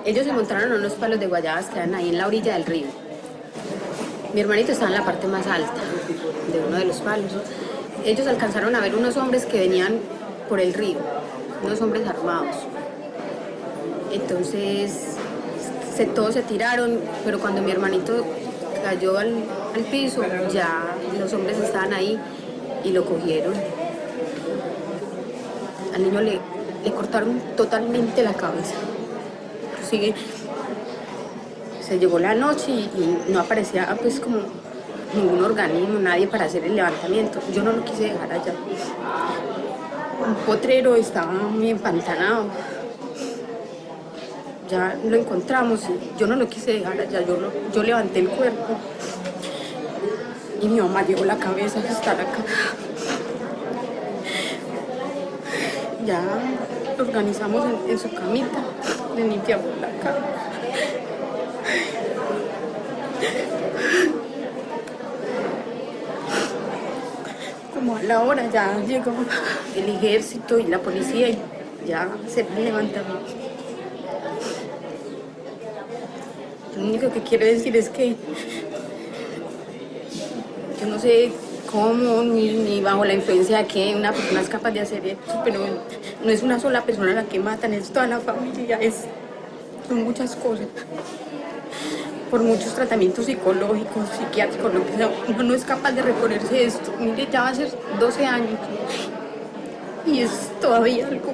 Ellos se montaron en unos palos de guayabas que eran ahí en la orilla del río. Mi hermanito estaba en la parte más alta de uno de los palos. Ellos alcanzaron a ver unos hombres que venían por el río, unos hombres armados. Entonces todos se tiraron, pero cuando mi hermanito cayó al piso, ya los hombres estaban ahí y lo cogieron. Al niño le cortaron totalmente la cabeza. Sigue, se llegó la noche y no aparecía pues como ningún organismo, nadie para hacer el levantamiento. Yo no lo quise dejar allá. Un potrero estaba muy empantanado. Ya lo encontramos y yo no lo quise dejar allá. Yo levanté el cuerpo y mi mamá llevó la cabeza a estar acá. Ya lo organizamos en su camita, le limpiamos la cama. Como a la hora ya llegó el ejército y la policía y ya se levantaron. Lo único que quiero decir es que yo no sé cómo ni bajo la influencia de que una persona es capaz de hacer esto, pero no es una sola persona la que matan, es toda la familia, son muchas cosas. Por muchos tratamientos psicológicos, psiquiátricos, lo que sea, uno no es capaz de reponerse esto. Mire, ya va a ser 12 años y es todavía algo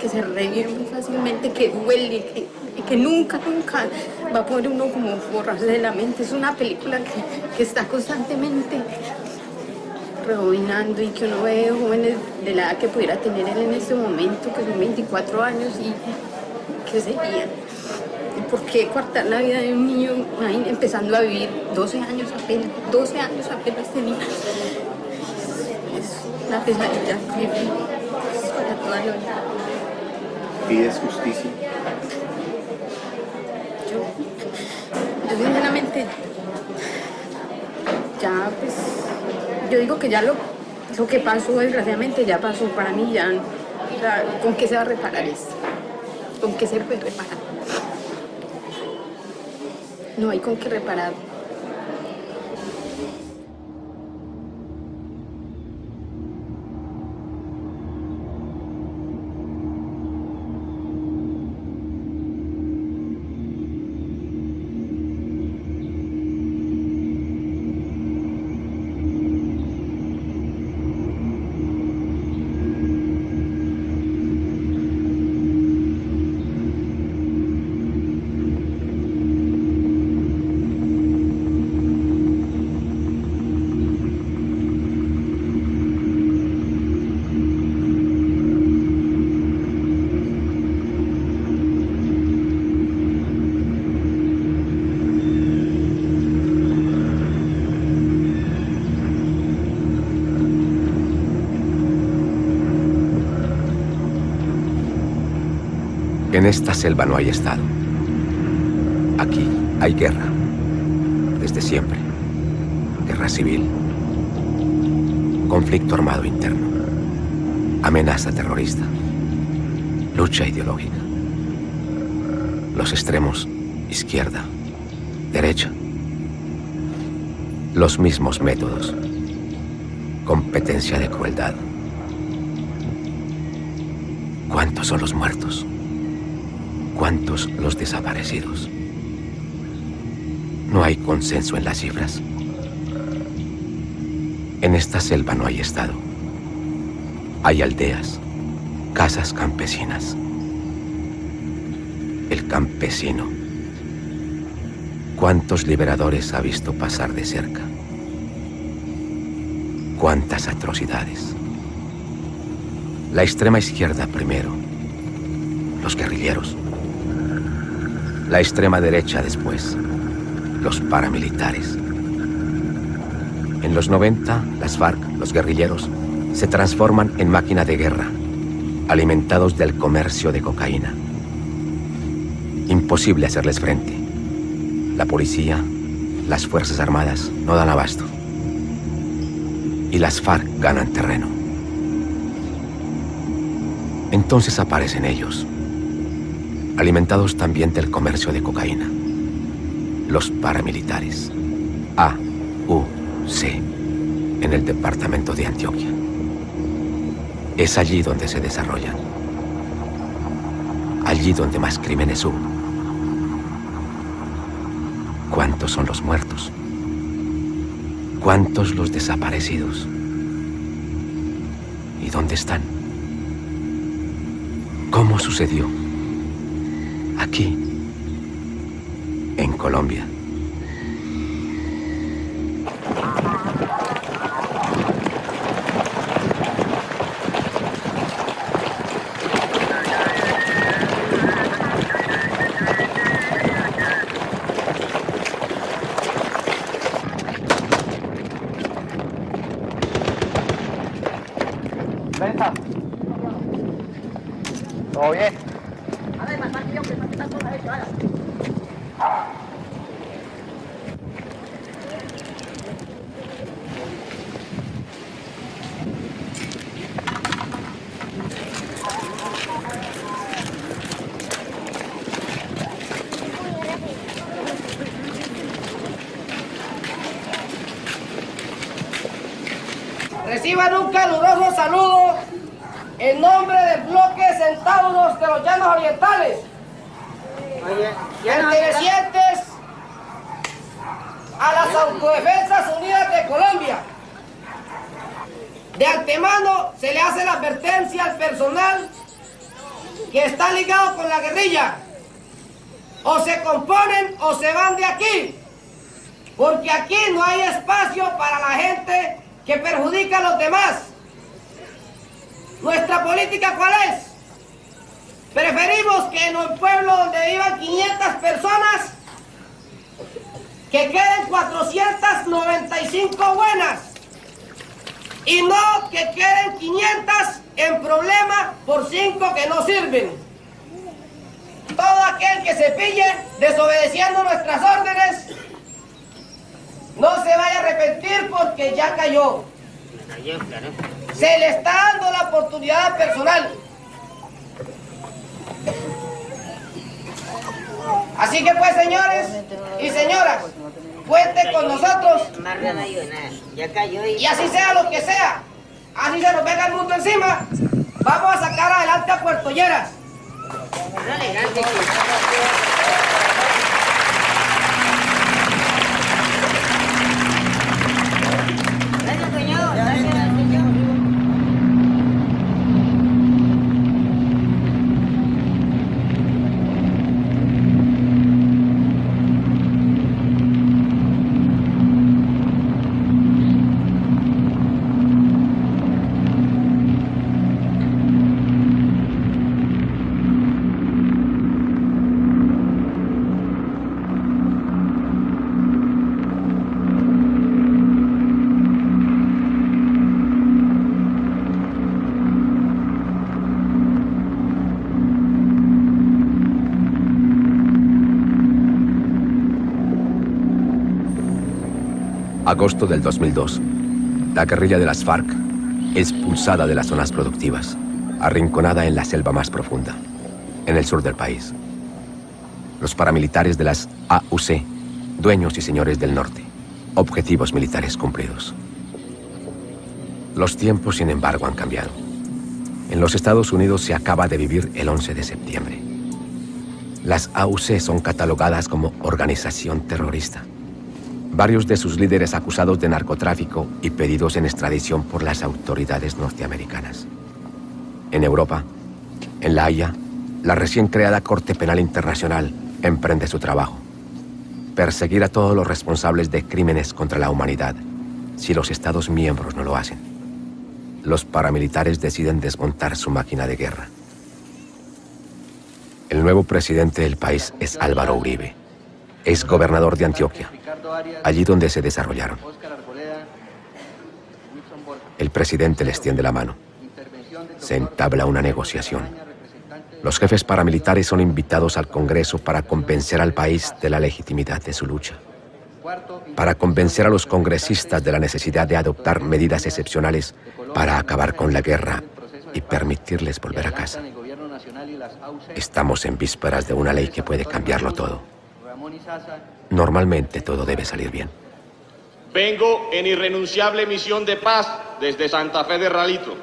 que se revive muy fácilmente, que duele, que nunca va a poder uno como borrarse de la mente. Es una película que está constantemente rebobinando y que uno ve jóvenes de la edad que pudiera tener él en este momento, que son 24 años y que serían. ¿Por qué cortar la vida de un niño ahí empezando a vivir 12 años apenas? 12 años apenas tenía. Es una pesadilla para toda la vida. ¿Pides justicia? Yo sinceramente, ya pues, yo digo que ya lo que pasó desgraciadamente ya pasó para mí, ya, o sea, ¿con qué se va a reparar esto? ¿Con qué se puede reparar? No hay con qué reparar. En esta selva no hay Estado. Aquí hay guerra, desde siempre. Guerra civil, conflicto armado interno, amenaza terrorista, lucha ideológica. Los extremos, izquierda, derecha. Los mismos métodos, competencia de crueldad. ¿Cuántos son los muertos? ¿Cuántos los desaparecidos? No hay consenso en las cifras. En esta selva no hay Estado. Hay aldeas, casas campesinas. El campesino. ¿Cuántos liberadores ha visto pasar de cerca? ¿Cuántas atrocidades? La extrema izquierda primero, los guerrilleros. La extrema derecha después, los paramilitares. En los 90, las FARC, los guerrilleros, se transforman en máquina de guerra, alimentados del comercio de cocaína. Imposible hacerles frente. La policía, las Fuerzas Armadas no dan abasto. Y las FARC ganan terreno. Entonces aparecen ellos, alimentados también del comercio de cocaína. Los paramilitares, AUC, en el departamento de Antioquia. Es allí donde se desarrollan. Allí donde más crímenes hubo. ¿Cuántos son los muertos? ¿Cuántos los desaparecidos? ¿Y dónde están? ¿Cómo sucedió? Aquí, en Colombia. ¿Todo bien? Reciban un caluroso saludo en nombre del bloque Centauros de los Llanos Orientales, pertenecientes a las Autodefensas Unidas de Colombia. De antemano se le hace la advertencia al personal que está ligado con la guerrilla: o se componen o se van de aquí, porque aquí no hay espacio para la gente que perjudica a los demás. ¿Nuestra política cuál es? Preferimos que en un pueblo donde vivan 500 personas, que queden 495 buenas, y no que queden 500 en problema por 5 que no sirven. Todo aquel que se pille desobedeciendo nuestras órdenes no se vaya a arrepentir, porque ya cayó. Se le está dando la oportunidad personal. Así que pues, señores y señoras, cuenten con nosotros. Y así sea lo que sea, así se nos venga el mundo encima, vamos a sacar adelante a Puerto Lleras. Agosto del 2002. La guerrilla de las FARC es expulsada de las zonas productivas, arrinconada en la selva más profunda, en el sur del país. Los paramilitares de las AUC, dueños y señores del norte, objetivos militares cumplidos. Los tiempos, sin embargo, han cambiado. En los Estados Unidos se acaba de vivir el 11 de septiembre. Las AUC son catalogadas como organización terrorista. Varios de sus líderes acusados de narcotráfico y pedidos en extradición por las autoridades norteamericanas. En Europa, en La Haya, la recién creada Corte Penal Internacional emprende su trabajo: perseguir a todos los responsables de crímenes contra la humanidad, si los Estados miembros no lo hacen. Los paramilitares deciden desmontar su máquina de guerra. El nuevo presidente del país es Álvaro Uribe. Es gobernador de Antioquia, allí donde se desarrollaron. El presidente les tiende la mano. Se entabla una negociación. Los jefes paramilitares son invitados al Congreso para convencer al país de la legitimidad de su lucha, para convencer a los congresistas de la necesidad de adoptar medidas excepcionales para acabar con la guerra y permitirles volver a casa. Estamos en vísperas de una ley que puede cambiarlo todo. Normalmente todo debe salir bien. Vengo en irrenunciable misión de paz desde Santa Fe de Ralito,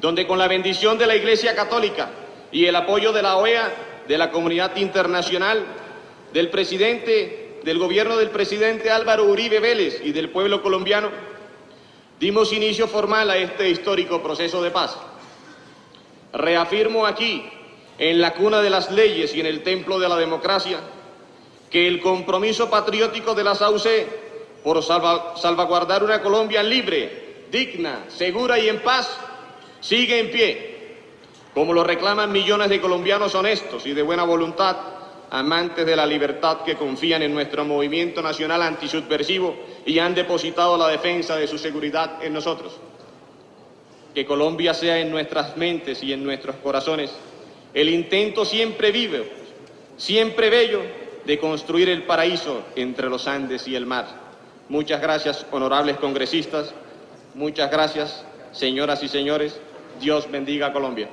donde con la bendición de la Iglesia Católica y el apoyo de la OEA, de la comunidad internacional, del presidente, del gobierno del presidente Álvaro Uribe Vélez y del pueblo colombiano, dimos inicio formal a este histórico proceso de paz. Reafirmo aquí, en la cuna de las leyes y en el templo de la democracia, que el compromiso patriótico de la SAUC por salvaguardar una Colombia libre, digna, segura y en paz, sigue en pie, como lo reclaman millones de colombianos honestos y de buena voluntad, amantes de la libertad que confían en nuestro movimiento nacional antisubversivo y han depositado la defensa de su seguridad en nosotros. Que Colombia sea en nuestras mentes y en nuestros corazones el intento siempre vivo, siempre bello, de construir el paraíso entre los Andes y el mar. Muchas gracias, honorables congresistas. Muchas gracias, señoras y señores. Dios bendiga a Colombia.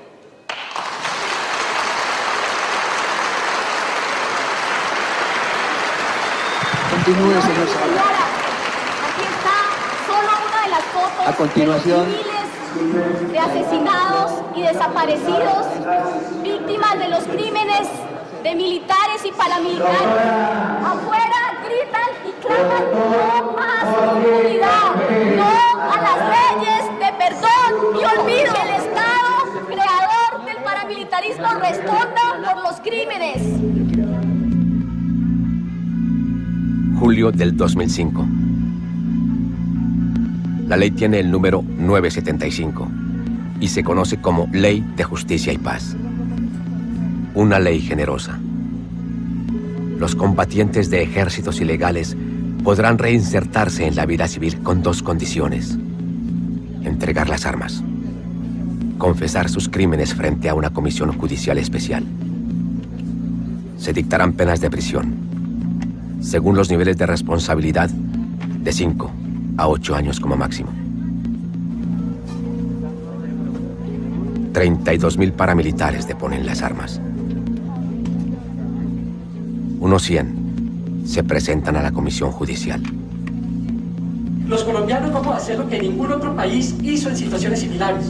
Continúe, señor Zavala. Aquí está solo una de las fotos A continuación, de los civiles, de asesinados y desaparecidos, víctimas de los crímenes de militares y paramilitares. Afuera gritan y claman no más impunidad, no a las leyes de perdón y olvido. Que el Estado creador del paramilitarismo responda por los crímenes. Julio del 2005. La ley tiene el número 975 y se conoce como Ley de Justicia y Paz. Una ley generosa. Los combatientes de ejércitos ilegales podrán reinsertarse en la vida civil con dos condiciones: entregar las armas, confesar sus crímenes frente a una comisión judicial especial. Se dictarán penas de prisión, según los niveles de responsabilidad, de 5 a 8 años como máximo. 32.000 paramilitares deponen las armas. Unos 100 se presentan a la comisión judicial. Los colombianos vamos a hacer lo que ningún otro país hizo en situaciones similares.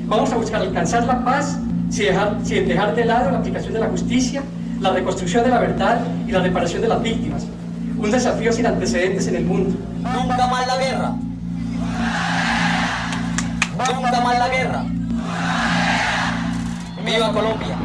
Vamos a buscar alcanzar la paz sin dejar de lado la aplicación de la justicia, la reconstrucción de la verdad y la reparación de las víctimas. Un desafío sin antecedentes en el mundo. Nunca más la guerra. Nunca más la guerra. ¡Viva Colombia!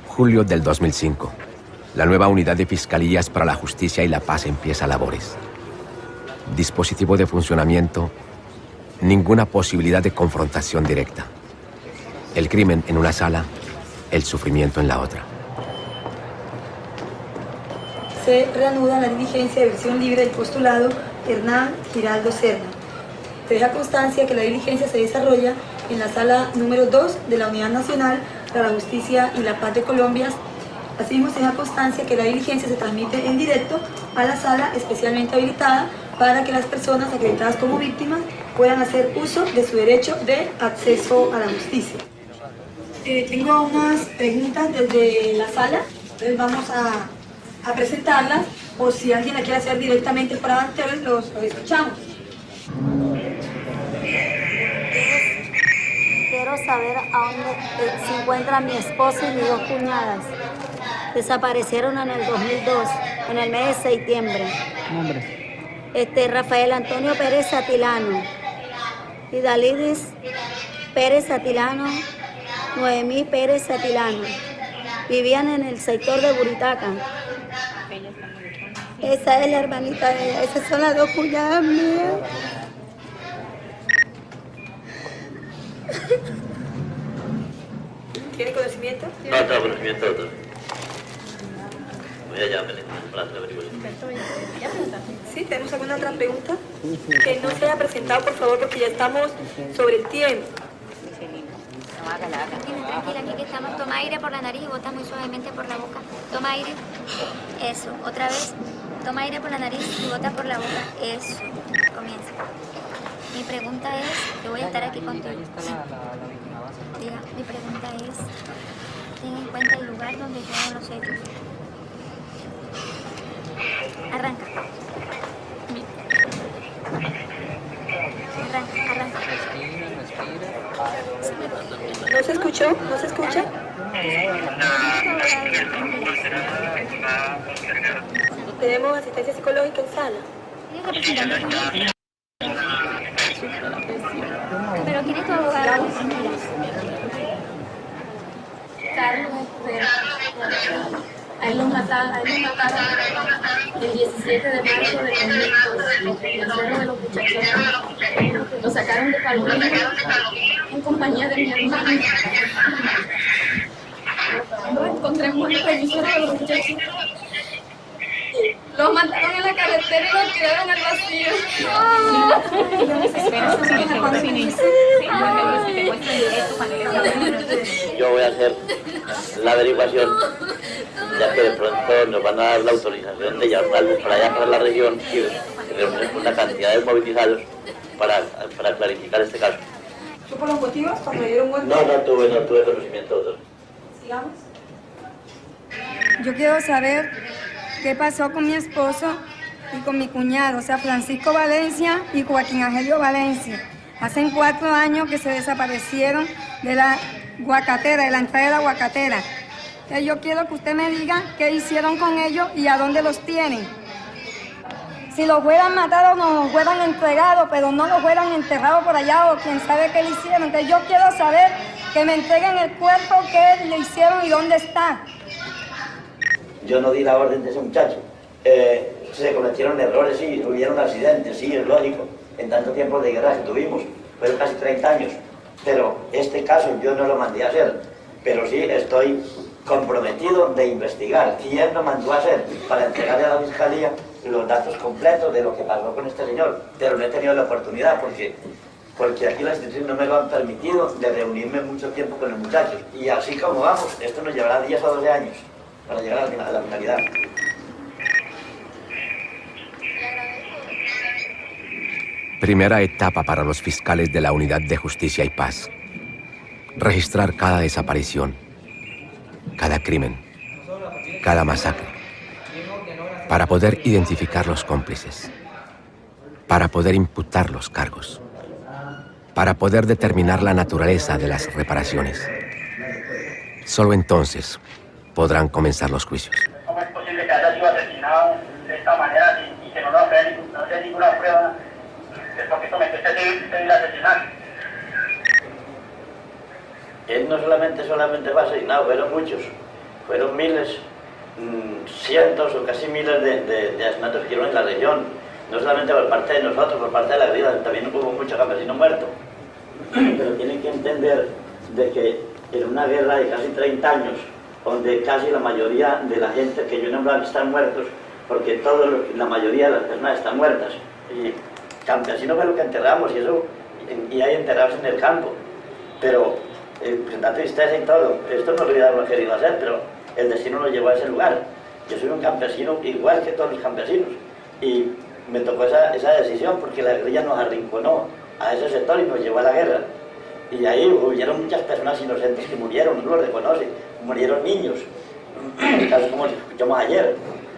Julio del 2005. La nueva unidad de Fiscalías para la Justicia y la Paz empieza labores. Dispositivo de funcionamiento: ninguna posibilidad de confrontación directa. El crimen en una sala, el sufrimiento en la otra. Se reanuda la diligencia de versión libre del postulado Hernán Giraldo Serna. Se deja constancia que la diligencia se desarrolla en la sala número 2 de la Unidad Nacional para la Justicia y la Paz de Colombia. Asimismo, se deja constancia que la diligencia se transmite en directo a la sala especialmente habilitada para que las personas acreditadas como víctimas puedan hacer uso de su derecho de acceso a la justicia. Tengo unas preguntas desde la sala, entonces vamos a presentarlas, o si alguien la quiere hacer directamente para antes, los escuchamos. Quiero saber a dónde se encuentran mi esposo y mis dos cuñadas. Desaparecieron en el 2002, en el mes de septiembre. Nombre. Rafael Antonio Pérez Atilano y Dalidis Pérez Atilano, Noemí Pérez Atilano. Vivían en el sector de Buritaca. Esa es la hermanita de ella, esas son las dos cuñadas mías. ¿Tiene conocimiento? No tengo conocimiento de todo. Voy a llamarle, para averiguar. Sí, tenemos alguna otra pregunta. Que no se haya presentado, por favor, porque ya estamos sobre el tiempo. Tranquila, aquí que estamos. Toma aire por la nariz y bota muy suavemente por la boca. Toma aire. Eso. Otra vez. Toma aire por la nariz y bota por la boca. Eso. Comienza. Mi pregunta es, yo voy a estar aquí contigo. Diga, mi pregunta es, ten en cuenta el lugar donde yo hago los hechos. Arranca. Arranca. ¿No se escuchó? ¿No se escucha? Tenemos asistencia psicológica en sala. Pero ¿quién es tu abogado? Carlos, a él lo mataron el 17 de marzo de 2002, en el Cerro de los Muchachos. Lo sacaron de Palomino en compañía de mi hermano. Lo encontré muerto en el Cerro de los Muchachos. Lo mataron en la carretera y lo tiraron al vacío. Yo voy a hacer la averiguación, ya que de pronto nos van a dar la autorización de llevarnos para allá, para la región, y reunir una cantidad de movilizados para clarificar este caso. ¿Supo los motivos cuando le dieron muerte? No tuve conocimiento, doctor. Sigamos. Yo quiero saber qué pasó con mi esposo y con mi cuñado, o sea, Francisco Valencia y Joaquín Angelio Valencia. Hacen 4 años que se desaparecieron de la Guacatera, de la entrada de la Guacatera. Entonces yo quiero que usted me diga qué hicieron con ellos y a dónde los tienen. Si los hubieran matado, nos los hubieran entregado, pero no los hubieran enterrado por allá o quién sabe qué le hicieron. Entonces yo quiero saber que me entreguen el cuerpo, qué le hicieron y dónde está. Yo no di la orden de ese muchacho. Se cometieron errores, sí, hubieron accidentes, sí, es lógico. En tanto tiempo de guerra que tuvimos, fueron casi 30 años. Pero este caso yo no lo mandé a hacer. Pero sí estoy comprometido de investigar quién lo mandó a hacer para entregarle a la Fiscalía los datos completos de lo que pasó con este señor. Pero no he tenido la oportunidad porque aquí las instituciones no me lo han permitido de reunirme mucho tiempo con los muchachos. Y así como vamos, esto nos llevará 10 o 12 años para llegar a la finalidad. Primera etapa para los fiscales de la Unidad de Justicia y Paz. Registrar cada desaparición, cada crimen, cada masacre, para poder identificar los cómplices, para poder imputar los cargos, para poder determinar la naturaleza de las reparaciones. Solo entonces podrán comenzar los juicios. ¿Cómo es posible que haya sido asesinado de esta manera y que no lo dé ninguna prueba de por qué cometió este civil asesinato? Él no solamente fue asesinado, fueron muchos, fueron miles, cientos o casi miles de asesinatos que hicieron en la región, no solamente por parte de nosotros, por parte de la guerrilla, también hubo muchos campesinos muertos. Pero tienen que entender de que en una guerra de casi 30 años, donde casi la mayoría de la gente que yo he nombrado están muertos, porque la mayoría de las personas están muertas. Y campesinos fue lo que enterramos y hay enterrados en el campo. Pero pues, da tristeza y todo, esto no lo hubiéramos querido hacer, pero el destino nos llevó a ese lugar. Yo soy un campesino igual que todos los campesinos y me tocó esa decisión porque la guerrilla nos arrinconó a ese sector y nos llevó a la guerra. Y ahí hubieron muchas personas inocentes que murieron, uno lo reconoce, murieron niños, casos como escuchamos ayer,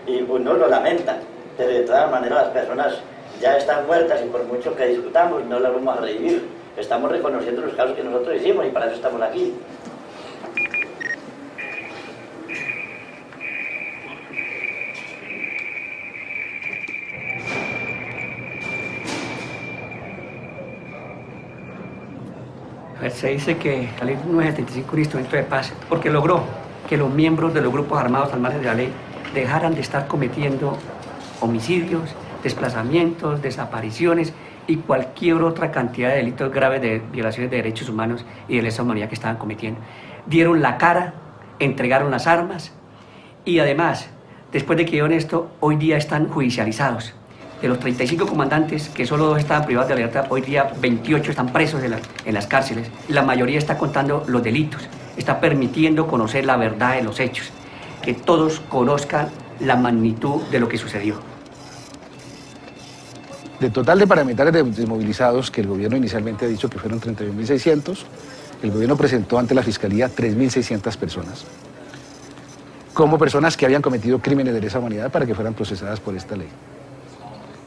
y uno lo lamenta, pero de todas maneras las personas ya están muertas y por mucho que discutamos no las vamos a revivir. Estamos reconociendo los casos que nosotros hicimos y para eso estamos aquí. Se dice que la ley 975 es un instrumento de paz porque logró que los miembros de los grupos armados al margen de la ley dejaran de estar cometiendo homicidios, desplazamientos, desapariciones y cualquier otra cantidad de delitos graves de violaciones de derechos humanos y de lesa humanidad que estaban cometiendo. Dieron la cara, entregaron las armas y además después de que dieron esto, hoy día están judicializados. De los 35 comandantes, que solo 2 estaban privados de libertad, hoy día 28 están presos en las cárceles. La mayoría está contando los delitos, está permitiendo conocer la verdad de los hechos, que todos conozcan la magnitud de lo que sucedió. Del total de paramilitares desmovilizados, que el gobierno inicialmente ha dicho que fueron 31.600, el gobierno presentó ante la Fiscalía 3.600 personas, como personas que habían cometido crímenes de lesa humanidad para que fueran procesadas por esta ley.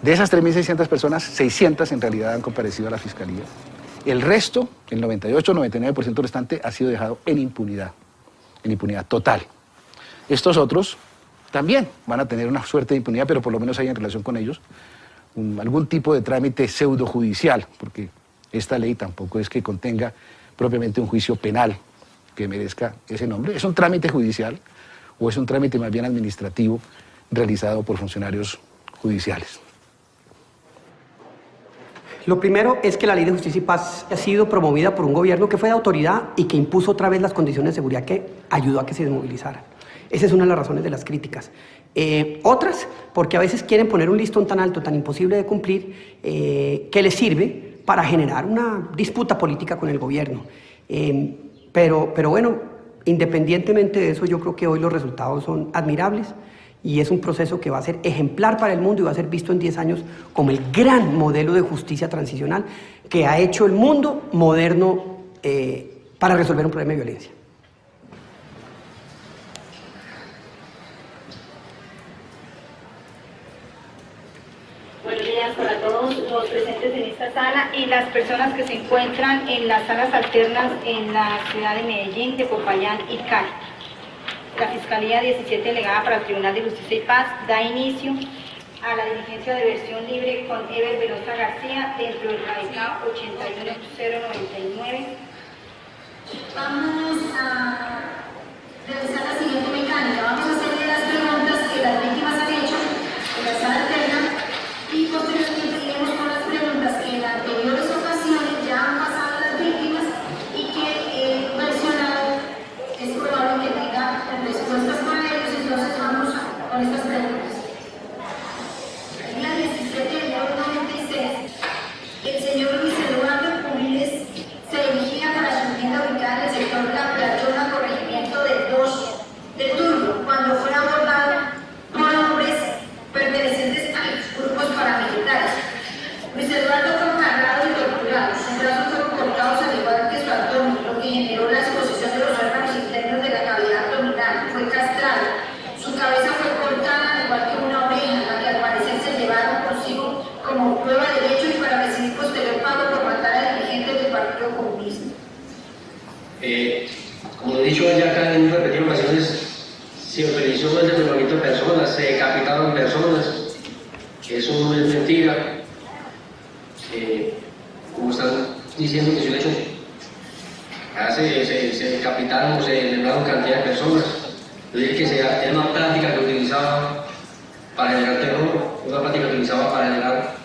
De esas 3.600 personas, 600 en realidad han comparecido a la Fiscalía. El resto, el 98-99% restante, ha sido dejado en impunidad total. Estos otros también van a tener una suerte de impunidad, pero por lo menos hay en relación con ellos algún tipo de trámite pseudojudicial, porque esta ley tampoco es que contenga propiamente un juicio penal que merezca ese nombre. Es un trámite judicial o es un trámite más bien administrativo realizado por funcionarios judiciales. Lo primero es que la Ley de Justicia y Paz ha sido promovida por un gobierno que fue de autoridad y que impuso otra vez las condiciones de seguridad que ayudó a que se desmovilizaran. Esa es una de las razones de las críticas. Otras, porque a veces quieren poner un listón tan alto, tan imposible de cumplir, que les sirve para generar una disputa política con el gobierno. Pero bueno, independientemente de eso, yo creo que hoy los resultados son admirables y es un proceso que va a ser ejemplar para el mundo y va a ser visto en 10 años como el gran modelo de justicia transicional que ha hecho el mundo moderno para resolver un problema de violencia. Buenos días para todos los presentes en esta sala y las personas que se encuentran en las salas alternas en la ciudad de Medellín, de Popayán y Cali. La Fiscalía 17 delegada para el Tribunal de Justicia y Paz da inicio a la diligencia de versión libre con Ever Velosa García dentro del radicado 81099. Vamos a realizar la siguiente mecánica. Vamos a hacerle las preguntas que las víctimas han hecho en la sala alterna y posteriormente iremos con las preguntas que en anteriores ocasiones ya han pasado las víctimas y que el versionado es probable que tenga respuestas para ellos, entonces vamos con estas preguntas. El día 17 de enero de 96, el señor Luis Eduardo Pulides se dirigía para su tienda ubicada en el sector La Platona, corregimiento de Turbo, cuando fue abordado por hombres pertenecientes a los grupos paramilitares. Luis Eduardo fue cargado y torturado, sus brazos fueron cortados al igual que su abdomen, lo que generó la exposición de los órganos internos de la cavidad abdominal. Fue castrado, su cabeza fue cortada al igual que una oreja, la que al parecer se llevaron consigo como prueba de hecho y para recibir posterior pago por matar a dirigentes del Partido Comunista. Como he dicho ya acá en repetidas ocasiones, se autorizó el desmembramiento de personas, se decapitaron personas, eso no es mentira. Como están diciendo que se lo hecho, se decapitaron o se desmembraron cantidad de personas. Yo dije que era una práctica que utilizaba para generar terror, una práctica que utilizaba para generar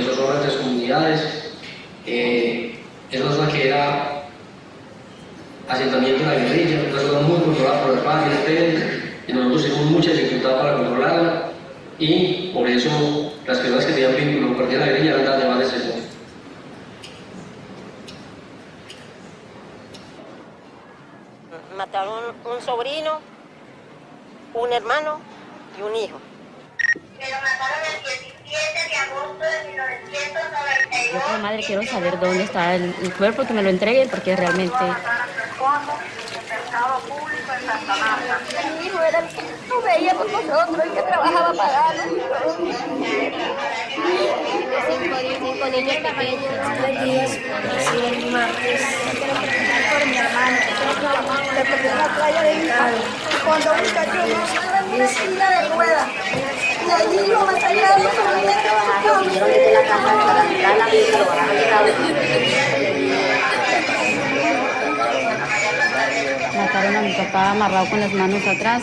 zozobra entre las comunidades. Es una zona que era asentamiento de la guerrilla, una zona muy controlada por las FARC y el ELN, y nosotros tenemos mucha dificultad para controlarla, y por eso las personas que tenían vínculo con la guerrilla eran las demás de ese. Mataron un sobrino, un hermano y un hijo. Me lo mataron el 17 de agosto de 1992. Yo como madre quiero saber dónde está el cuerpo, que me lo entreguen, porque realmente... Mi hijo era el que no veía por nosotros, el que trabajaba pagando. 5 niños pequeños. Nací el martes por mi hermano. Le perdí en la playa de mi padre. Cuando un muchacho no sale en una silla de ruedas. Y allí lo mataron solamente la casa para tirar la vida, lo van a Mataron a mi papá amarrado con las manos atrás.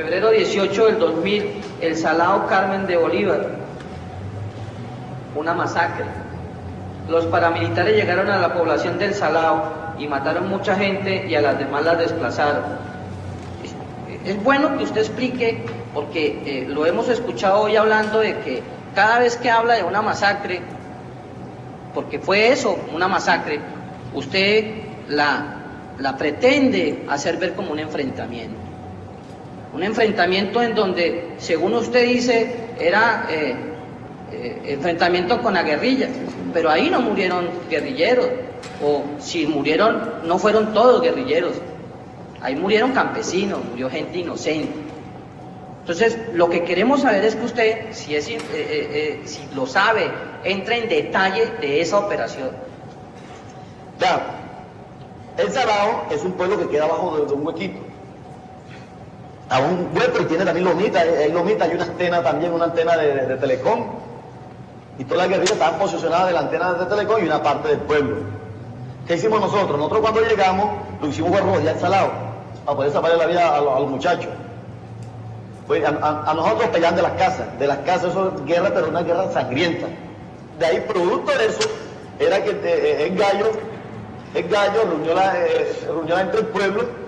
Febrero 18 del 2000, El Salado Carmen de Bolívar. Una masacre. Los paramilitares llegaron a la población del Salado y mataron mucha gente y a las demás las desplazaron. Es bueno que usted explique, porque lo hemos escuchado hoy hablando de que cada vez que habla de una masacre, porque fue eso, una masacre, usted la pretende hacer ver como un enfrentamiento. Un enfrentamiento en donde, según usted dice, era enfrentamiento con la guerrilla, pero ahí no murieron guerrilleros, o si murieron, no fueron todos guerrilleros, ahí murieron campesinos, murió gente inocente. Entonces, lo que queremos saber es que usted, si lo sabe, entre en detalle de esa operación. Claro, El Salado es un pueblo que queda abajo de un huequito. A un hueco y tiene también lomita, hay una antena también, una antena de Telecom. Y todas las guerrillas estaban posicionadas de la antena de Telecom y una parte del pueblo. ¿Qué hicimos nosotros? Nosotros cuando llegamos, lo hicimos fue rodear El Salado, para poder salvar la vida a los muchachos. Pues a nosotros peleaban de las casas eso es guerra, pero una guerra sangrienta. De ahí, producto de eso, era que el gallo reunió la gente del pueblo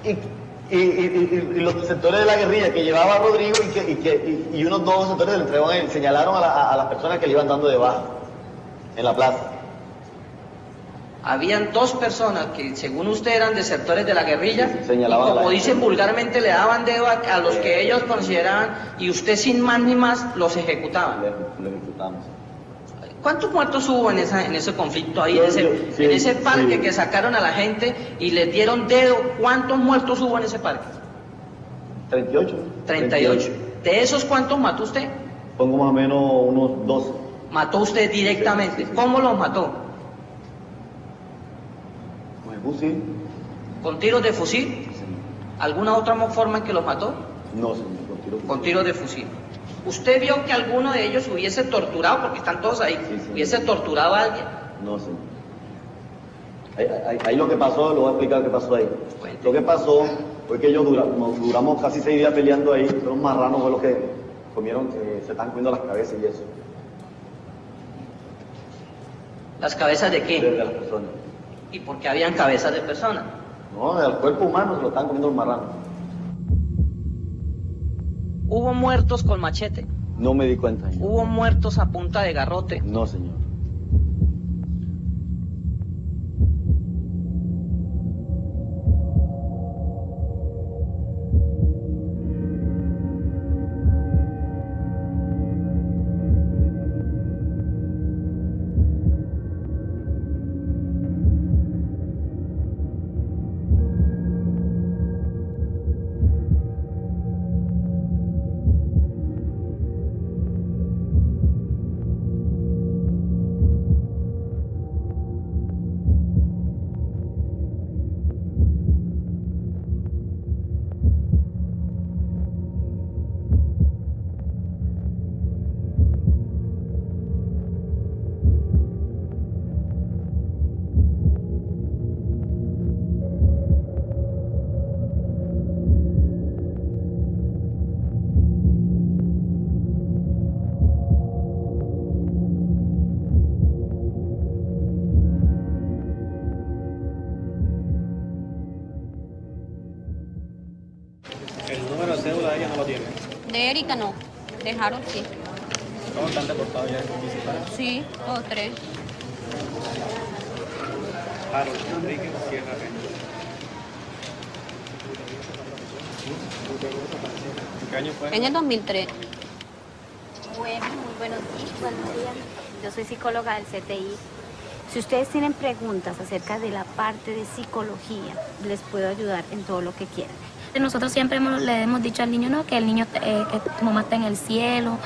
y los sectores de la guerrilla que llevaba a Rodrigo y unos dos sectores le entregaron a él, señalaron a las personas que le iban dando de baja en la plaza. Habían dos personas que, según usted, eran desertores de la guerrilla, y como dicen vulgarmente, le daban dedo a los que ellos consideraban, y usted sin más ni más los ejecutaba. Lo ejecutamos. ¿Cuántos muertos hubo en ese conflicto ahí, en ese parque que sacaron a la gente y les dieron dedo? ¿Cuántos muertos hubo en ese parque? 38. 38. ¿De esos cuántos mató usted? Pongo más o menos unos 12. ¿Mató usted directamente? ¿Cómo los mató? Con el fusil. ¿Con tiros de fusil? Sí. ¿Alguna otra forma en que los mató? No, señor, con tiros de fusil. ¿Usted vio que alguno de ellos hubiese torturado, porque están todos ahí, hubiese torturado a alguien? No, señor. Ahí lo que pasó, lo voy a explicar lo que pasó ahí. Lo que pasó fue que ellos duramos casi 6 días peleando ahí, los marranos fue los que comieron, se están comiendo las cabezas y eso. ¿Las cabezas de qué? De las personas. ¿Y por qué habían cabezas de personas? No, del cuerpo humano se lo están comiendo los marranos. ¿Hubo muertos con machete? No me di cuenta, señor. ¿Hubo muertos a punta de garrote? No, señor. El número de cédula de ella no lo tiene. De Erika no, de Harold sí. ¿Cómo están deportados ya en municipal? Sí, todos 3. Harold Enrique Sierra Reyes. ¿En qué año fue? En el 2003. Bueno, muy buenos días. Yo soy psicóloga del CTI. Si ustedes tienen preguntas acerca de la parte de psicología, les puedo ayudar en todo lo que quieran. Nosotros siempre le hemos dicho al niño, no, que el niño, que tu mamá está en el cielo,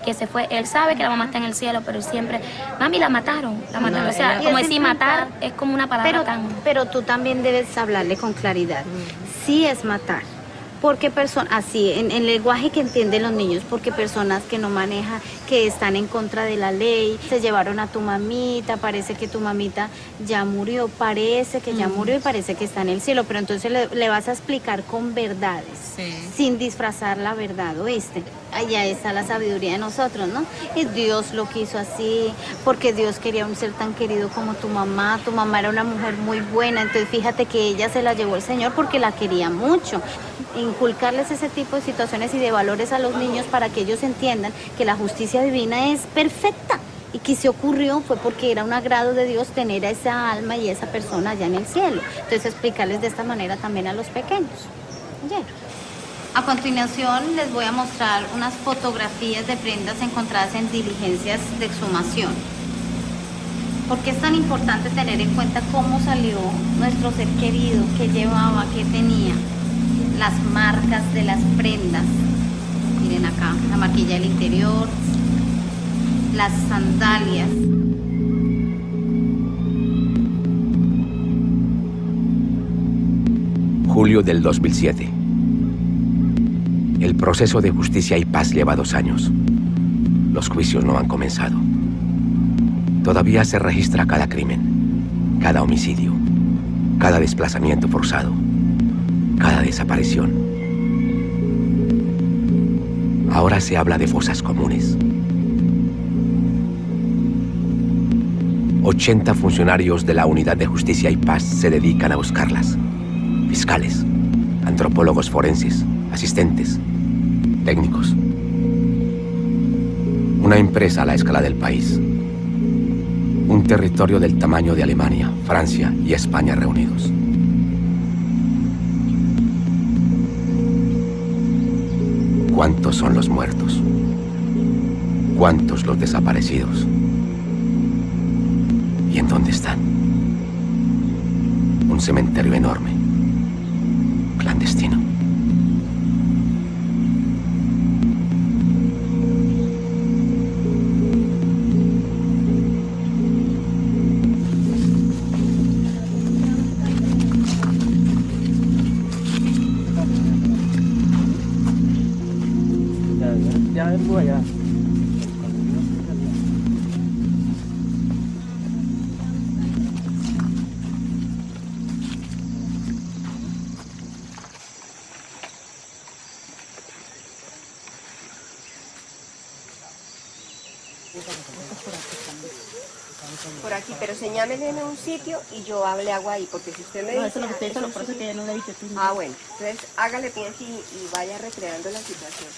que se fue. Él sabe que la mamá está en el cielo, pero él siempre, mami, la mataron. No, o sea, como decir matar es como una palabra pero tú también debes hablarle con claridad. Sí es matar, Porque así, en el lenguaje que entienden los niños, porque personas que no manejan, que están en contra de la ley, se llevaron a tu mamita, parece que tu mamita ya murió, parece que ya murió y parece que está en el cielo, pero entonces le vas a explicar con verdades, sin disfrazar la verdad, ¿oíste? Allá está la sabiduría de nosotros, ¿no? Y Dios lo quiso así, porque Dios quería un ser tan querido como tu mamá era una mujer muy buena, entonces fíjate que ella se la llevó el Señor porque la quería mucho. Inculcarles ese tipo de situaciones y de valores a los niños para que ellos entiendan que la justicia divina es perfecta y que se ocurrió fue porque era un agrado de Dios tener a esa alma y a esa persona allá en el cielo. Entonces explicarles de esta manera también a los pequeños. ¿Oyeron? A continuación les voy a mostrar unas fotografías de prendas encontradas en diligencias de exhumación. ¿Por qué es tan importante tener en cuenta cómo salió nuestro ser querido, qué llevaba, qué tenía? Las marcas de las prendas. Miren acá, la marquilla del interior, las sandalias. Julio del 2007. El proceso de justicia y paz lleva 2 años. Los juicios no han comenzado. Todavía se registra cada crimen, cada homicidio, cada desplazamiento forzado, cada desaparición. Ahora se habla de fosas comunes. 80 funcionarios de la Unidad de Justicia y Paz se dedican a buscarlas. Fiscales, antropólogos forenses, asistentes, técnicos. Una empresa a la escala del país. Un territorio del tamaño de Alemania, Francia y España reunidos. ¿Cuántos son los muertos? ¿Cuántos los desaparecidos? ¿Y en dónde están? Un cementerio enorme, clandestino. Ya. Por aquí, pero señáleme en un sitio y yo le hago ahí, porque si usted me dice... No, eso es lo que usted hizo, por eso que ya no le he dicho tú. Ah, bueno, entonces hágale pues y vaya recreando la situación.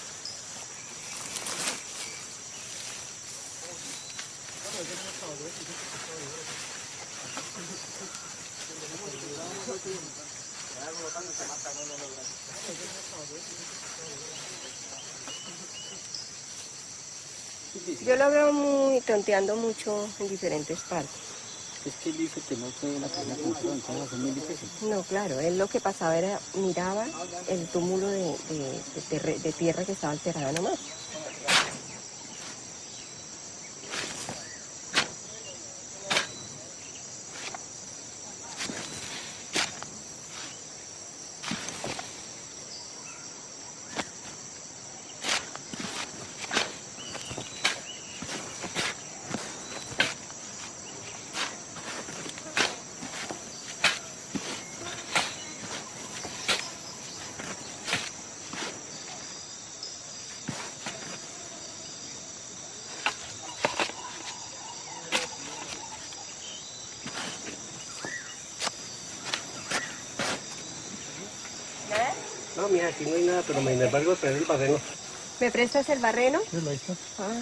Yo lo veo muy tonteando mucho en diferentes partes. Es que él dice que no fue la primera función, entonces es muy difícil. No, claro, él lo que pasaba era, miraba el túmulo de tierra que estaba alterada nomás. No, mira, aquí no hay nada, pero me embargo de el barreno. ¿Me prestas el barreno? Sí, lo hizo. Ah.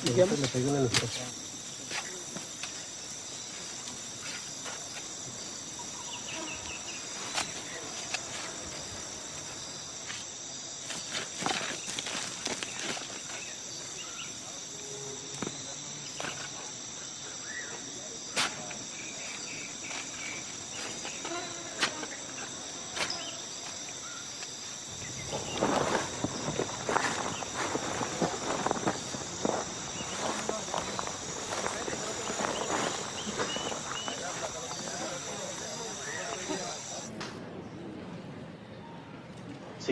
Le pego una luz.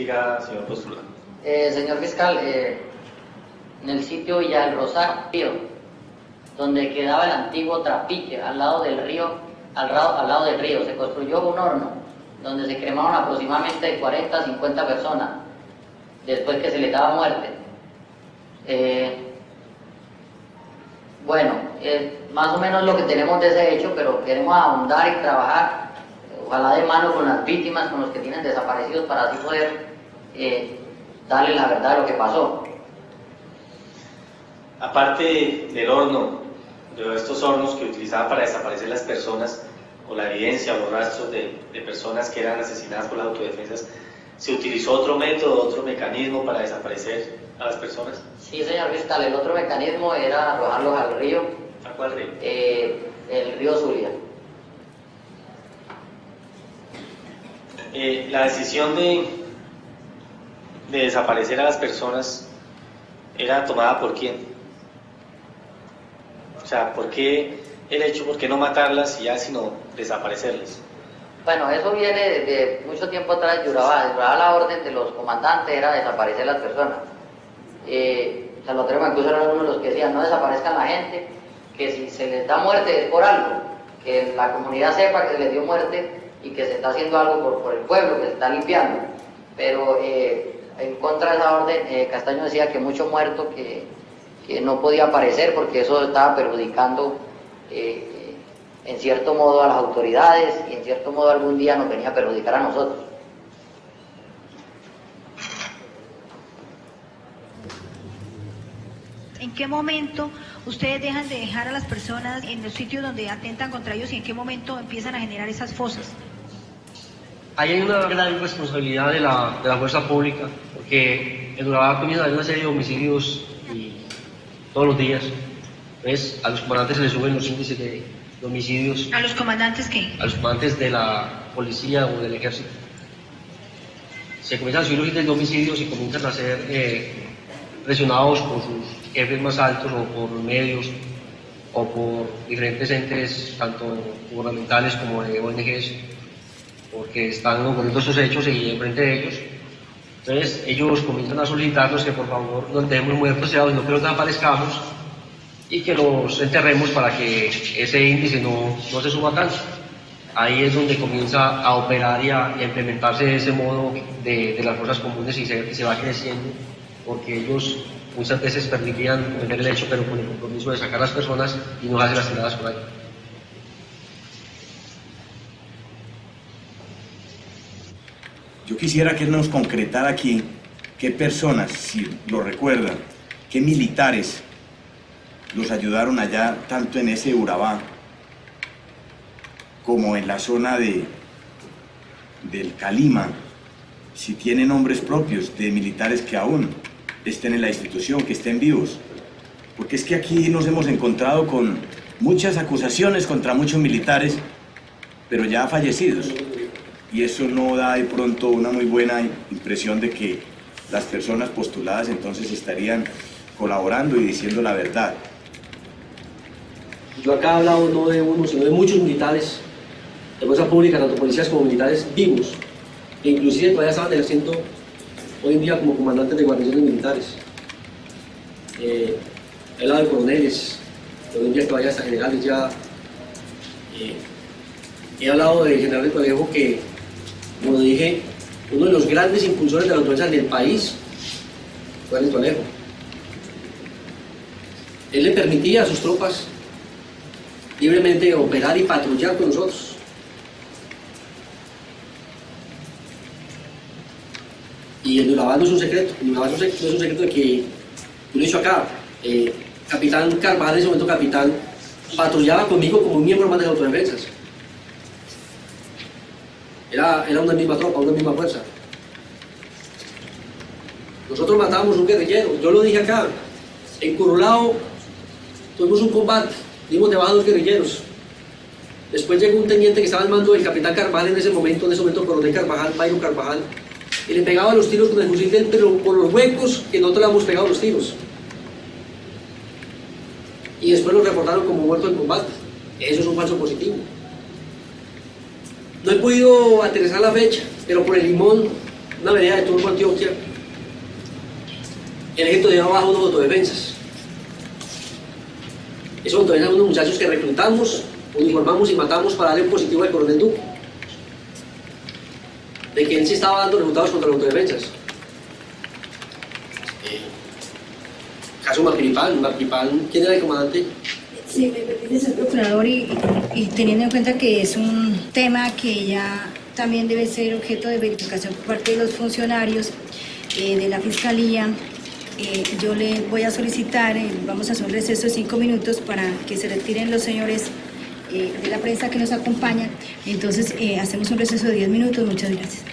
Siga, señor postulante. Señor fiscal, en el sitio Villa del Rosario, donde quedaba el antiguo trapiche, al lado del río, se construyó un horno donde se cremaron aproximadamente de 40 a 50 personas después que se les daba muerte. Bueno, más o menos lo que tenemos de ese hecho, pero queremos ahondar y trabajar, ojalá de mano con las víctimas, con los que tienen desaparecidos, para así poder darle la verdad de lo que pasó. Aparte del horno, de estos hornos que utilizaban para desaparecer las personas, o la evidencia o los rastros de personas que eran asesinadas por las autodefensas, ¿se utilizó otro método, otro mecanismo para desaparecer a las personas? Sí, señor fiscal, el otro mecanismo era arrojarlos al río. ¿A cuál río? El río Zulia. La decisión de desaparecer a las personas era tomada por quién? O sea, ¿por qué el hecho, por qué no matarlas y ya, sino desaparecerlas? Bueno, eso viene de mucho tiempo atrás. Duraba la orden de los comandantes, era desaparecer las personas. Salvatore Mancuso era uno de los que decían: no desaparezcan la gente, que si se les da muerte es por algo, que la comunidad sepa que se les dio muerte y que se está haciendo algo por el pueblo, que se está limpiando. Pero en contra de esa orden, Castaño decía que mucho muerto, que no podía aparecer porque eso estaba perjudicando en cierto modo a las autoridades, y en cierto modo algún día nos venía a perjudicar a nosotros. ¿En qué momento ustedes dejan de dejar a las personas en los sitios donde atentan contra ellos y en qué momento empiezan a generar esas fosas? Ahí hay una gran responsabilidad de la fuerza pública, porque en Urabá comienza a haber una serie de homicidios todos los días. ¿Ves? A los comandantes se les suben los índices de homicidios. ¿A los comandantes qué? A los comandantes de la policía o del ejército. Se comienzan a subir los índices de homicidios y comienzan a ser presionados por sus jefes más altos, o por medios, o por diferentes entes, tanto gubernamentales como de ONGs, porque están ocurriendo estos hechos y enfrente de ellos. Entonces ellos comienzan a solicitarnos que por favor no dejemos muertos, sino que los desaparezcamos y que los enterremos para que ese índice no se suba tanto. Ahí es donde comienza a operar y a implementarse ese modo de las fuerzas comunes, y se va creciendo, porque ellos muchas veces permitirían cometer el hecho, pero con el compromiso de sacar a las personas y no hacer las tiradas por ahí. Yo quisiera que nos concretara aquí qué personas, si lo recuerdan, qué militares los ayudaron allá, tanto en ese Urabá como en la zona del Calima, si tienen nombres propios de militares que aún estén en la institución, que estén vivos. Porque es que aquí nos hemos encontrado con muchas acusaciones contra muchos militares, pero ya fallecidos. Y eso no da de pronto una muy buena impresión de que las personas postuladas entonces estarían colaborando y diciendo la verdad. Yo acá he hablado no de uno, sino de muchos militares de fuerza pública, tanto policías como militares vivos, que inclusive todavía estaban ejerciendo hoy en día como comandantes de guarniciones militares. He hablado de coroneles, que hoy en día todavía hasta generales ya. He hablado de general del Colegio que, como dije, uno de los grandes impulsores de la autodefensa del país fue el Colegio. Él le permitía a sus tropas libremente operar y patrullar con nosotros. Y el Urabá no es un secreto, el Urabá no es un secreto de que, yo lo he dicho acá, Capitán Carvajal, en ese momento capitán, patrullaba conmigo como un miembro más de las autodefensas. Era una misma tropa, una misma fuerza. Nosotros matábamos un guerrillero, yo lo dije acá, en Curulao tuvimos un combate, dimos debajo a dos guerrilleros. Después llegó un teniente que estaba al mando del capitán Carvajal en ese momento coronel Carvajal, Byron Carvajal, y le pegaba los tiros con el fusil de él, pero por los huecos que nosotros le habíamos pegado los tiros. Y después lo reportaron como muerto en combate. Eso es un falso positivo. No he podido aterrizar la fecha, pero por el Limón una vereda de Turbo, Antioquia, el ejército llevaba abajo unos autodefensas. Esos autodefensas son unos muchachos que reclutamos, uniformamos y matamos para darle un positivo al coronel Duque, de que él sí estaba dando resultados contra los autodefensas. Caso Mapiripán, ¿quién era el comandante? Sí, me permite, señor procurador, y teniendo en cuenta que es un tema que ya también debe ser objeto de verificación por parte de los funcionarios de la Fiscalía, yo le voy a solicitar, vamos a hacer un receso de 5 minutos para que se retiren los señores de la prensa que nos acompañan. Entonces, hacemos un receso de 10 minutos. Muchas gracias.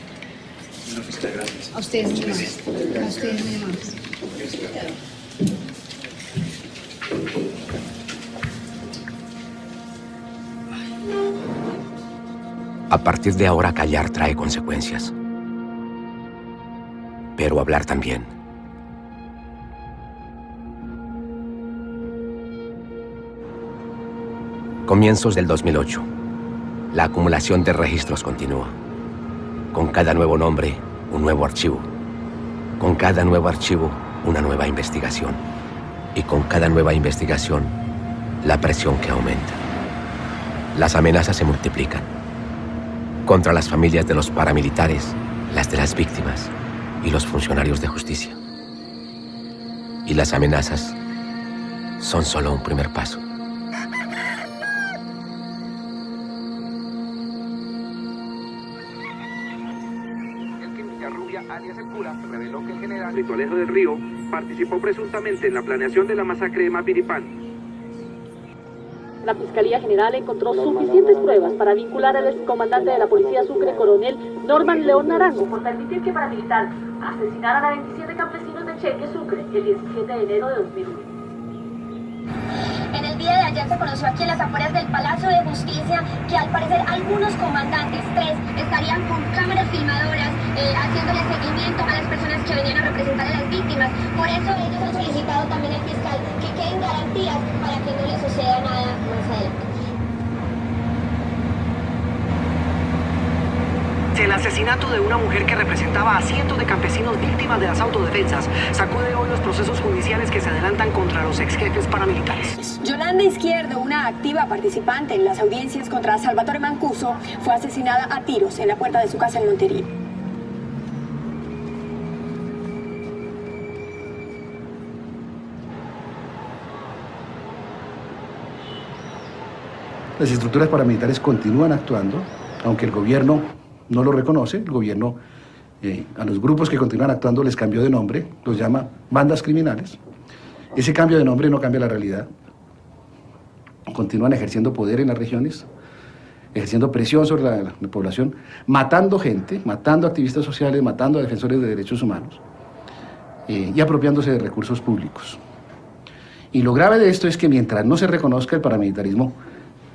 Señora fiscal, gracias. A ustedes, muy amables. A ustedes, muy amables. A partir de ahora, callar trae consecuencias. Pero hablar también. Comienzos del 2008. La acumulación de registros continúa. Con cada nuevo nombre, un nuevo archivo. Con cada nuevo archivo, una nueva investigación. Y con cada nueva investigación, la presión que aumenta. Las amenazas se multiplican. Contra las familias de los paramilitares, las de las víctimas y los funcionarios de justicia. Y las amenazas son solo un primer paso. Alias El Cura, reveló que el general Rito Alejo del Río participó presuntamente en la planeación de la masacre de Mapiripán. La Fiscalía General encontró suficientes pruebas para vincular al excomandante de la Policía Sucre, coronel Norman León Naranjo, por permitir que paramilitar asesinaran a 27 campesinos de Cheque, Sucre, el 17 de enero de 2001. En el día de ayer se conoció aquí en las afueras del Palacio de Justicia que al parecer algunos comandantes, 3, estarían con cámaras filmadoras haciéndole seguimiento a las personas que venían a representar a las víctimas. Por eso ellos han solicitado también al fiscal que queden garantías para que no le suceda nada más adelante. El asesinato de una mujer que representaba a cientos de campesinos víctimas de las autodefensas sacude hoy los procesos judiciales que se adelantan contra los ex jefes paramilitares. Yolanda Izquierdo, una activa participante en las audiencias contra Salvatore Mancuso, fue asesinada a tiros en la puerta de su casa en Montería. Las estructuras paramilitares continúan actuando, aunque el gobierno no lo reconoce. El gobierno a los grupos que continúan actuando les cambió de nombre, los llama bandas criminales. Ese cambio de nombre no cambia la realidad. Continúan ejerciendo poder en las regiones, ejerciendo presión sobre la población, matando gente, matando activistas sociales, matando a defensores de derechos humanos y apropiándose de recursos públicos. Y lo grave de esto es que mientras no se reconozca el paramilitarismo,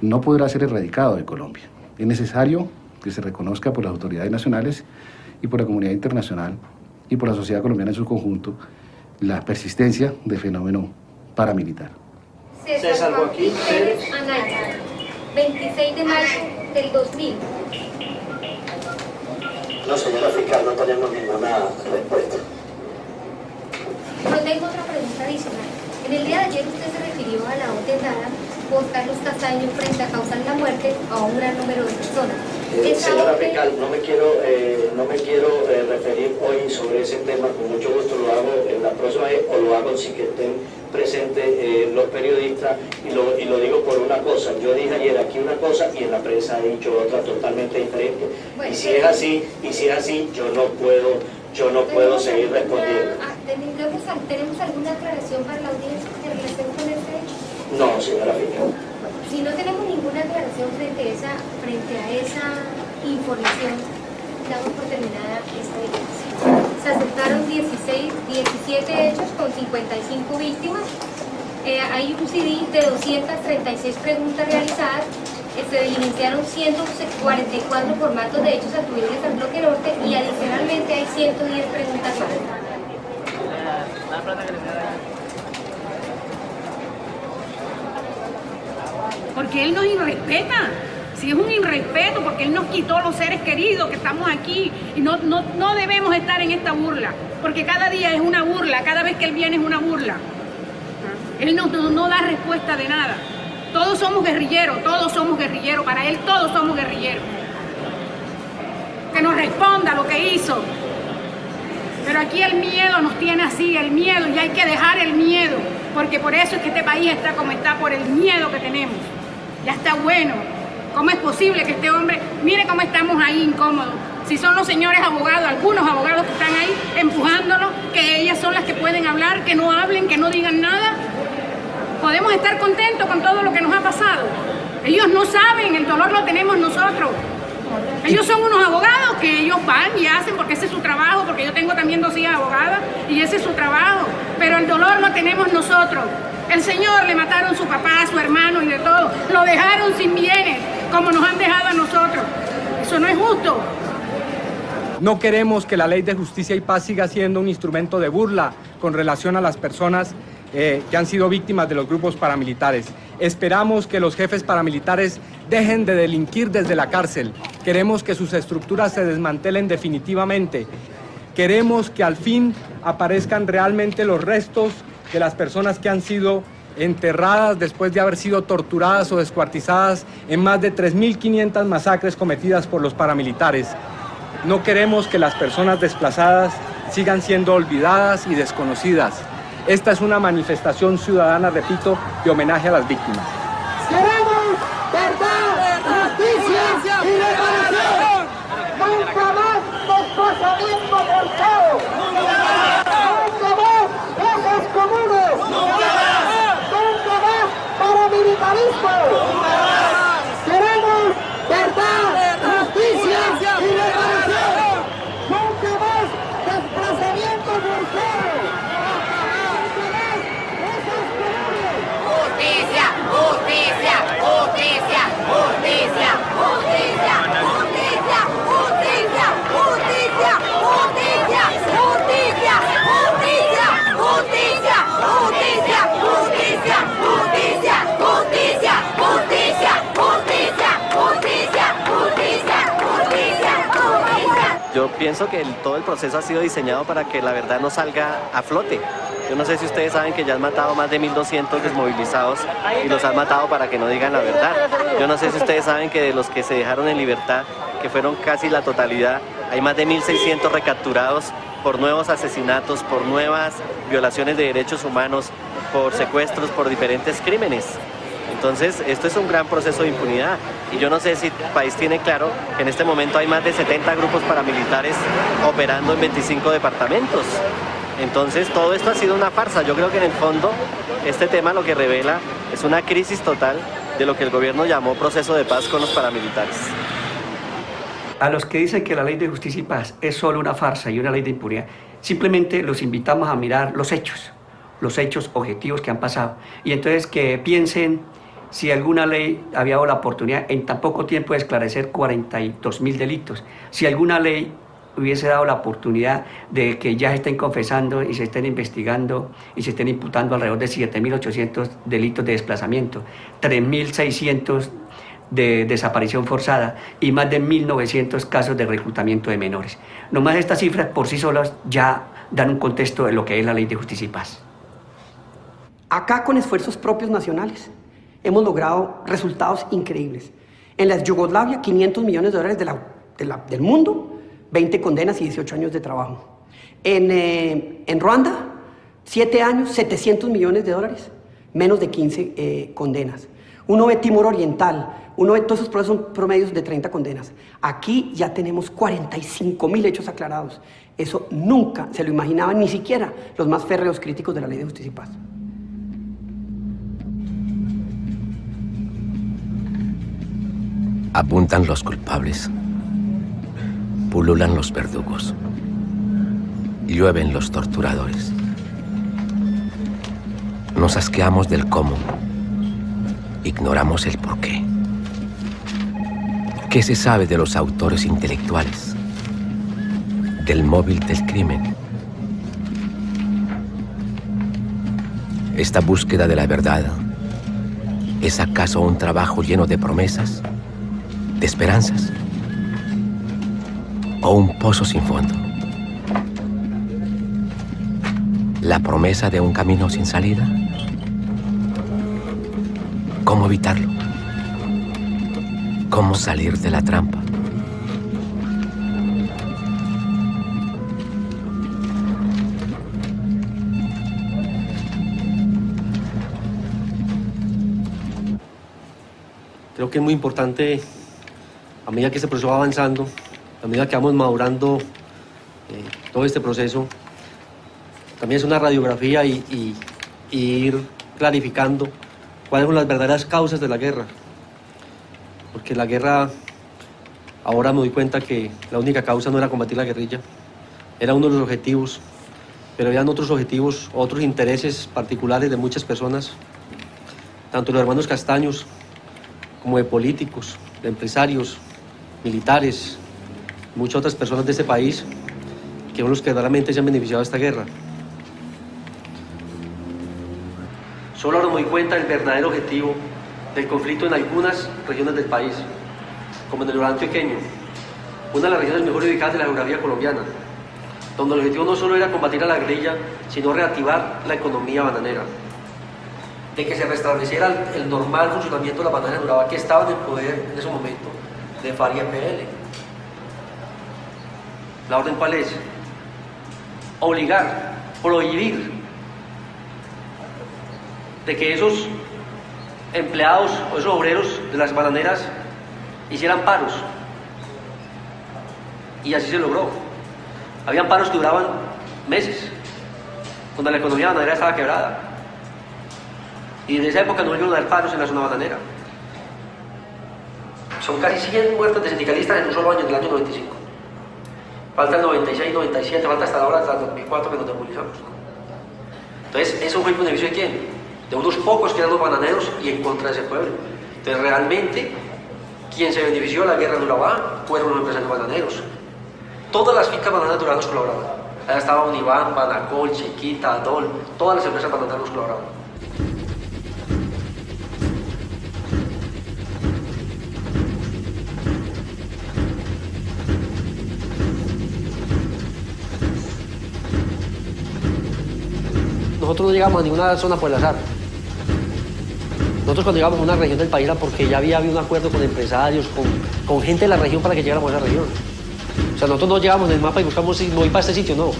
no podrá ser erradicado de Colombia. Es necesario que se reconozca por las autoridades nacionales y por la comunidad internacional y por la sociedad colombiana en su conjunto la persistencia del fenómeno paramilitar. César Joaquín Pérez Anaya, 26 de mayo del 2000. No, señora fiscal, no tenemos ninguna respuesta. Pero tengo otra pregunta adicional. En el día de ayer usted se refirió a la orden dada por Carlos Castaño frente a causar la muerte a un gran número de personas. Señora fiscal, no me quiero referir hoy sobre ese tema, con mucho gusto lo hago en la próxima vez, o lo hago sin que estén presentes los periodistas, y lo digo por una cosa. Yo dije ayer aquí una cosa y en la prensa he dicho otra totalmente diferente. Bueno, y si es así, yo no puedo seguir respondiendo. ¿Tenemos alguna aclaración para la audiencia en relación con este hecho? No, señora fiscal. Si no tenemos ninguna aclaración frente a esa información, damos por terminada esta declaración. Se aceptaron 17 hechos con 55 víctimas. Hay un CD de 236 preguntas realizadas. Se diligenciaron 144 formatos de hechos atribuibles al bloque norte y adicionalmente hay 110 preguntas más. Porque él nos irrespeta. si es un irrespeto, porque él nos quitó los seres queridos que estamos aquí y no debemos estar en esta burla, porque cada día es una burla, cada vez que él viene es una burla. Él no da respuesta de nada. Todos somos guerrilleros, para él todos somos guerrilleros. Que nos responda lo que hizo. Pero aquí el miedo nos tiene así, el miedo, y hay que dejar el miedo, porque por eso es que este país está como está, por el miedo que tenemos. Ya está bueno. ¿Cómo es posible que este hombre, mire cómo estamos ahí incómodos? Si son los señores abogados, algunos abogados que están ahí empujándonos, que ellas son las que pueden hablar, que no hablen, que no digan nada. Podemos estar contentos con todo lo que nos ha pasado. Ellos no saben, el dolor lo tenemos nosotros. Ellos son unos abogados que ellos van y hacen porque ese es su trabajo, porque yo tengo también 2 hijas abogadas y ese es su trabajo. Pero el dolor lo tenemos nosotros. El señor le mataron a su papá, a su hermano y de todo. Lo dejaron sin bienes, como nos han dejado a nosotros. Eso no es justo. No queremos que la Ley de Justicia y Paz siga siendo un instrumento de burla con relación a las personas que han sido víctimas de los grupos paramilitares. Esperamos que los jefes paramilitares dejen de delinquir desde la cárcel. Queremos que sus estructuras se desmantelen definitivamente. Queremos que al fin aparezcan realmente los restos de las personas que han sido enterradas después de haber sido torturadas o descuartizadas en más de 3.500 masacres cometidas por los paramilitares. No queremos que las personas desplazadas sigan siendo olvidadas y desconocidas. Esta es una manifestación ciudadana, repito, de homenaje a las víctimas. Queremos verdad, justicia y reparación. Nunca más desplazamiento forzado. Nunca más casas comunes. Nunca más paramilitarismo. Queremos verdad, justicia y reparación. Nunca más desplazamiento forzado. Justicia, justicia, justicia, justicia, justicia, justicia, justicia, justicia, justicia, justicia, justicia, justicia, justicia, justicia, justicia, justicia, justicia, justicia, justicia, justicia. Yo pienso que todo el proceso ha sido diseñado para que la verdad no salga a flote. Yo no sé si ustedes saben que ya han matado más de 1.200 desmovilizados y los han matado para que no digan la verdad. Yo no sé si ustedes saben que de los que se dejaron en libertad, que fueron casi la totalidad, hay más de 1.600 recapturados por nuevos asesinatos, por nuevas violaciones de derechos humanos, por secuestros, por diferentes crímenes. Entonces, esto es un gran proceso de impunidad y yo no sé si el país tiene claro que en este momento hay más de 70 grupos paramilitares operando en 25 departamentos. Entonces, todo esto ha sido una farsa. Yo creo que en el fondo este tema lo que revela es una crisis total de lo que el gobierno llamó proceso de paz con los paramilitares. A los que dicen que la Ley de Justicia y Paz es solo una farsa y una ley de impunidad, simplemente los invitamos a mirar los hechos objetivos que han pasado. Y entonces que piensen si alguna ley había dado la oportunidad en tan poco tiempo de esclarecer 42.000 delitos. Si alguna ley hubiese dado la oportunidad de que ya se estén confesando y se estén investigando y se estén imputando alrededor de 7.800 delitos de desplazamiento, 3.600 de desaparición forzada y más de 1.900 casos de reclutamiento de menores. Nomás estas cifras por sí solas ya dan un contexto de lo que es la Ley de Justicia y Paz. Acá, con esfuerzos propios nacionales, hemos logrado resultados increíbles. En la Yugoslavia, $500 millones del mundo, 20 condenas y 18 años de trabajo. En Ruanda, 7 años, $700 millones, menos de 15 condenas. Uno ve Timor Oriental, uno ve todos esos procesos promedios de 30 condenas. Aquí ya tenemos 45.000 hechos aclarados. Eso nunca se lo imaginaban ni siquiera los más férreos críticos de la Ley de Justicia y Paz. Apuntan los culpables, pululan los verdugos, llueven los torturadores. Nos asqueamos del cómo, ignoramos el porqué. ¿Qué se sabe de los autores intelectuales, del móvil del crimen? ¿Esta búsqueda de la verdad es acaso un trabajo lleno de promesas de esperanzas o un pozo sin fondo. La promesa de un camino sin salida. ¿Cómo evitarlo? ¿Cómo salir de la trampa? Creo que es muy importante, a medida que este proceso va avanzando, a medida que vamos madurando todo este proceso, también es una radiografía y ir clarificando cuáles son las verdaderas causas de la guerra. Porque la guerra, ahora me doy cuenta que la única causa no era combatir la guerrilla, era uno de los objetivos, pero habían otros objetivos, otros intereses particulares de muchas personas, tanto los hermanos Castaños, como de políticos, de empresarios, militares, muchas otras personas de este país, que son los que verdaderamente se han beneficiado de esta guerra. Solo ahora me doy cuenta del verdadero objetivo del conflicto en algunas regiones del país, como en el Orán Antioqueño, una de las regiones mejor ubicadas de la geografía colombiana, donde el objetivo no solo era combatir a la guerrilla, sino reactivar la economía bananera, de que se restableciera el normal funcionamiento de la bananera de Urabá, que estaba en el poder en ese momento de FARC y EPL. ¿La orden cuál es? Obligar, prohibir de que esos empleados o esos obreros de las bananeras hicieran paros. Y así se logró. Habían paros que duraban meses, cuando la economía bananera estaba quebrada. Y en esa época no volvieron a dar paros en la zona bananera. Son casi 100 muertes de sindicalistas en un solo año, en el año 95. Falta el 96, 97, falta hasta ahora, hasta el 2004 que nos demovilizamos. Entonces, ¿eso fue en beneficio de quién? De unos pocos que eran los bananeros y en contra de ese pueblo. Entonces, realmente, quien se benefició de la guerra de Urabá fueron los empresarios bananeros. Todas las fincas bananeras de Urabá nos colaboraban. Allá estaba Univán, Banacol, Chiquita, Adol, todas las empresas bananeras nos colaboraban. Nosotros no llegamos a ninguna zona por el azar. Nosotros cuando llegamos a una región del país era porque ya había habido un acuerdo con empresarios, con gente de la región para que llegáramos a esa región. O sea, nosotros no llegamos en el mapa y buscamos no ir para este sitio, no.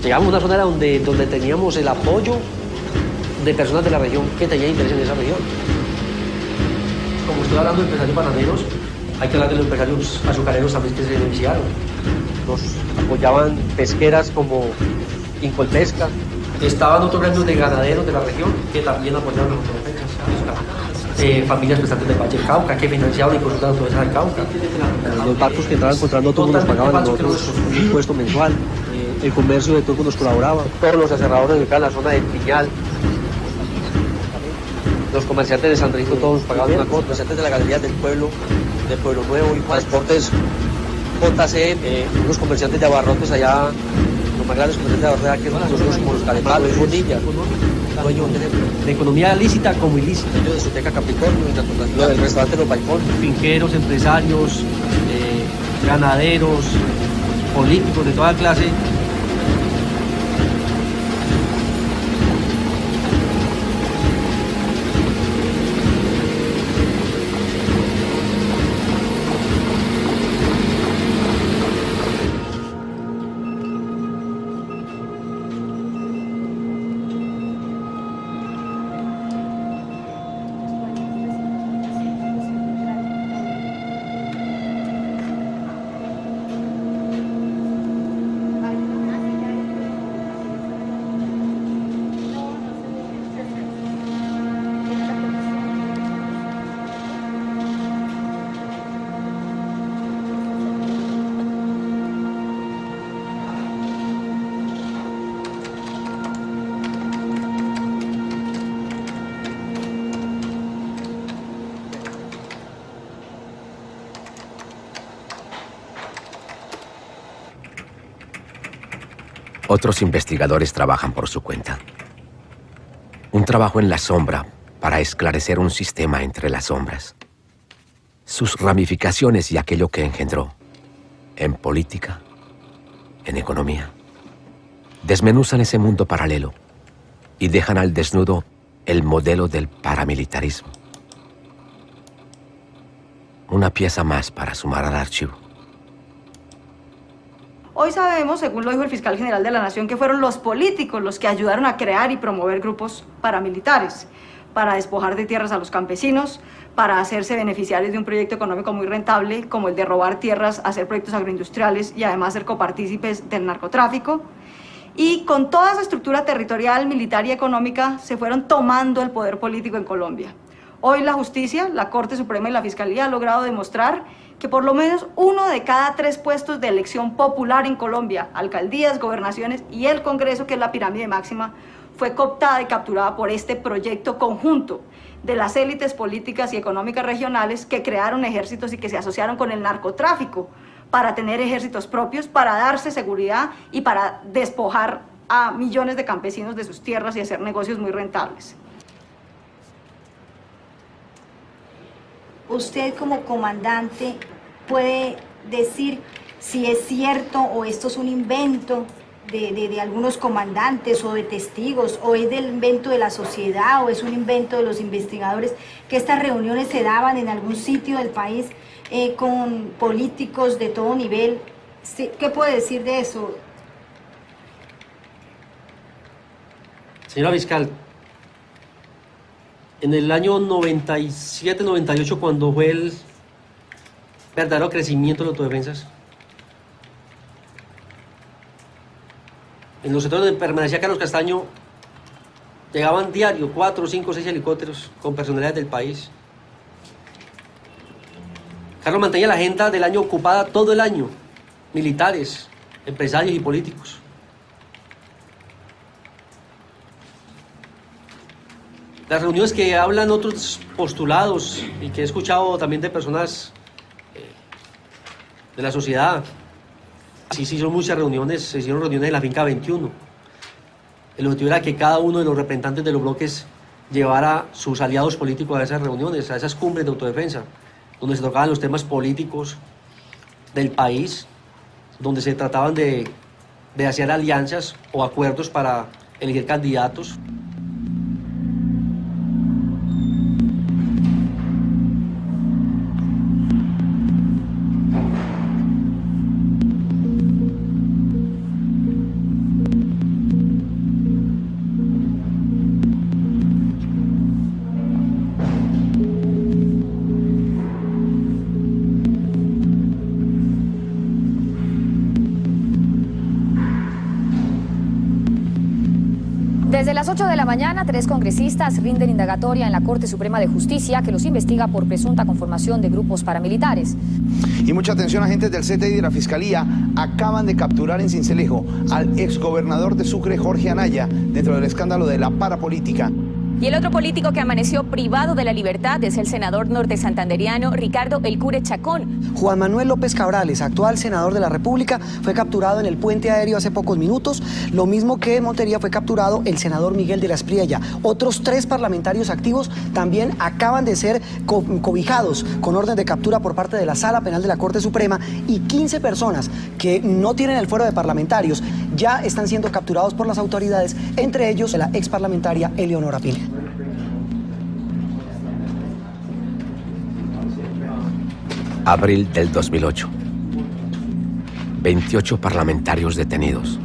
Llegamos a una zona donde teníamos el apoyo de personas de la región que tenían interés en esa región. Como estoy hablando de empresarios bananeros, hay que hablar de los empresarios azucareros también que se beneficiaron. Nos apoyaban pesqueras como Incolpesca. Estaban otros gremios de ganaderos de la región que también apoyaron las autodefensas. Familias pesantes de Valle del Cauca que financiaban y consultaban la autodefensa del Cauca. Los barcos que entraban contra nosotros nos pagaban a nosotros un impuesto mensual. El comercio de todo nos colaboraba. Todos los aserradores de acá en la zona del Piñal. Los comerciantes de San Francisco todos nos pagaban una cuota. Los comerciantes de la Galería del Pueblo Nuevo y Transportes JC, unos comerciantes de abarrotes allá. Los más grandes comerciantes de la que nosotros como los Calepalos, Bonilla, dueños de economía lícita como ilícita, de discoteca Capricornio, lo del restaurante Los Balcones, finqueros, empresarios, ganaderos, políticos de toda clase. Otros investigadores trabajan por su cuenta. Un trabajo en la sombra para esclarecer un sistema entre las sombras. sus ramificaciones y aquello que engendró, en política, en economía. Desmenuzan ese mundo paralelo y dejan al desnudo el modelo del paramilitarismo. Una pieza más para sumar al archivo. Hoy sabemos, según lo dijo el fiscal general de la Nación, que fueron los políticos los que ayudaron a crear y promover grupos paramilitares para despojar de tierras a los campesinos, para hacerse beneficiarios de un proyecto económico muy rentable, como el de robar tierras, hacer proyectos agroindustriales y además ser copartícipes del narcotráfico. Y con toda esa estructura territorial, militar y económica se fueron tomando el poder político en Colombia. Hoy la justicia, la Corte Suprema y la Fiscalía han logrado demostrar que por lo menos 1 de cada 3 puestos de elección popular en Colombia, alcaldías, gobernaciones y el Congreso, que es la pirámide máxima, fue cooptada y capturada por este proyecto conjunto de las élites políticas y económicas regionales que crearon ejércitos y que se asociaron con el narcotráfico para tener ejércitos propios, para darse seguridad y para despojar a millones de campesinos de sus tierras y hacer negocios muy rentables. Usted como comandante puede decir si es cierto o esto es un invento de algunos comandantes o de testigos, o es del invento de la sociedad, o es un invento de los investigadores, que estas reuniones se daban en algún sitio del país con políticos de todo nivel. ¿Qué puede decir de eso? Señora fiscal, en el año 97-98, cuando fue el verdadero crecimiento de las autodefensas, en los sectores donde permanecía Carlos Castaño, llegaban diario 4, 5, 6 helicópteros con personalidades del país. Carlos mantenía la agenda del año ocupada todo el año, militares, empresarios y políticos. Las reuniones que hablan otros postulados y que he escuchado también de personas de la sociedad, sí, son muchas reuniones, se hicieron reuniones en la finca 21. El objetivo era que cada uno de los representantes de los bloques llevara sus aliados políticos a esas reuniones, a esas cumbres de autodefensa, donde se tocaban los temas políticos del país, donde se trataban de hacer alianzas o acuerdos para elegir candidatos. Desde las 8 de la mañana, 3 congresistas rinden indagatoria en la Corte Suprema de Justicia, que los investiga por presunta conformación de grupos paramilitares. Y mucha atención, agentes del CTI y de la Fiscalía acaban de capturar en Sincelejo al exgobernador de Sucre, Jorge Anaya, dentro del escándalo de la parapolítica. Y el otro político que amaneció privado de la libertad es el senador norte santanderiano Ricardo El Cure Chacón. Juan Manuel López Cabrales, actual senador de la República, fue capturado en el puente aéreo hace pocos minutos. Lo mismo que en Montería fue capturado el senador Miguel de la Espriella. Otros 3 parlamentarios activos también acaban de ser cobijados con orden de captura por parte de la Sala Penal de la Corte Suprema, y 15 personas que no tienen el fuero de parlamentarios ya están siendo capturados por las autoridades, entre ellos la exparlamentaria Eleonora Pina. Abril del 2008. 28 parlamentarios detenidos.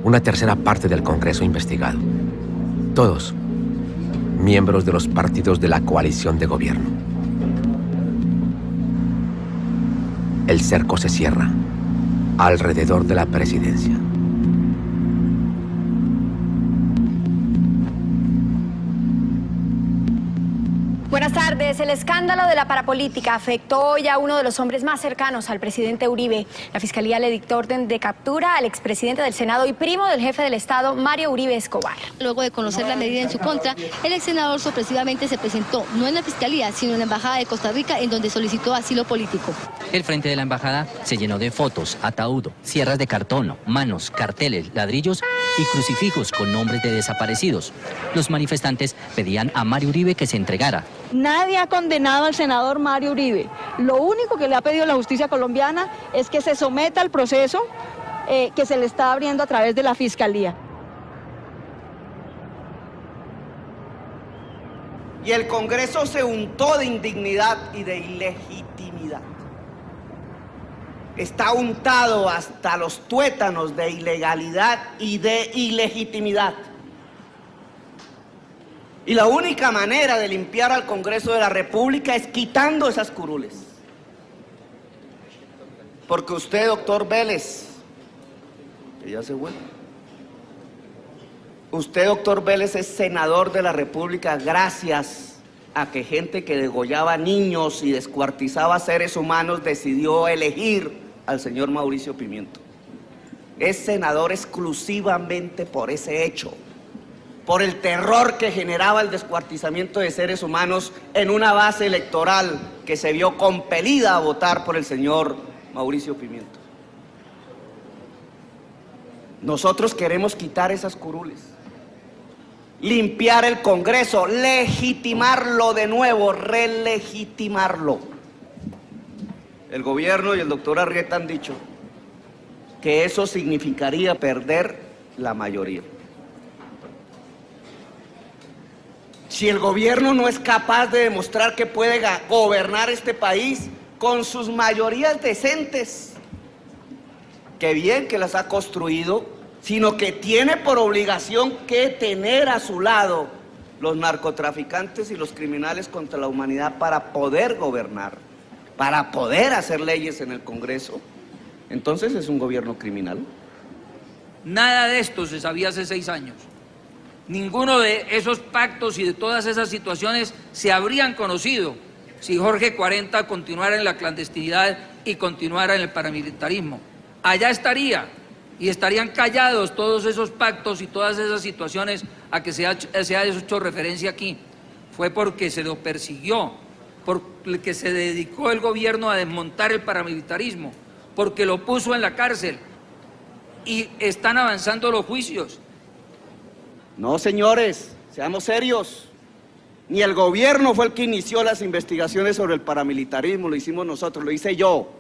Una tercera parte del Congreso investigado. Todos miembros de los partidos de la coalición de gobierno. El cerco se cierra alrededor de la presidencia. Buenas tardes. El escándalo de la parapolítica afectó hoy a uno de los hombres más cercanos al presidente Uribe. La Fiscalía le dictó orden de captura al expresidente del Senado y primo del jefe del Estado, Mario Uribe Escobar. Luego de conocer la medida en su contra, el ex senador sorpresivamente se presentó no en la Fiscalía, sino en la Embajada de Costa Rica, en donde solicitó asilo político. El frente de la embajada se llenó de fotos, ataúd, sierras de cartón, manos, carteles, ladrillos y crucifijos con nombres de desaparecidos. Los manifestantes pedían a Mario Uribe que se entregara. Nadie ha condenado al senador Mario Uribe. Lo único que le ha pedido la justicia colombiana es que se someta al proceso que se le está abriendo a través de la Fiscalía. Y el Congreso se untó de indignidad y de ilegitimidad. Está untado hasta los tuétanos de ilegalidad y de ilegitimidad. Y la única manera de limpiar al Congreso de la República es quitando esas curules. Porque usted, doctor Vélez, que ya se fue, usted, doctor Vélez, es senador de la República gracias a que gente que degollaba niños y descuartizaba seres humanos decidió elegir al señor Mauricio Pimiento. Es senador exclusivamente por ese hecho, por el terror que generaba el descuartizamiento de seres humanos en una base electoral que se vio compelida a votar por el señor Mauricio Pimiento. Nosotros queremos quitar esas curules, limpiar el Congreso, legitimarlo de nuevo, relegitimarlo. El gobierno y el doctor Arrieta han dicho que eso significaría perder la mayoría. Si el gobierno no es capaz de demostrar que puede gobernar este país con sus mayorías decentes, que bien que las ha construido, sino que tiene por obligación que tener a su lado los narcotraficantes y los criminales contra la humanidad para poder gobernar, para poder hacer leyes en el Congreso, entonces es un gobierno criminal. Nada de esto se sabía hace 6 años. Ninguno de esos pactos y de todas esas situaciones se habrían conocido si Jorge 40 continuara en la clandestinidad y continuara en el paramilitarismo. Allá estaría, y estarían callados todos esos pactos y todas esas situaciones a que se ha hecho referencia aquí. Fue porque se lo persiguió, porque se dedicó el gobierno a desmontar el paramilitarismo, porque lo puso en la cárcel, y están avanzando los juicios. No, señores, seamos serios. Ni el gobierno fue el que inició las investigaciones sobre el paramilitarismo, lo hicimos nosotros, lo hice yo.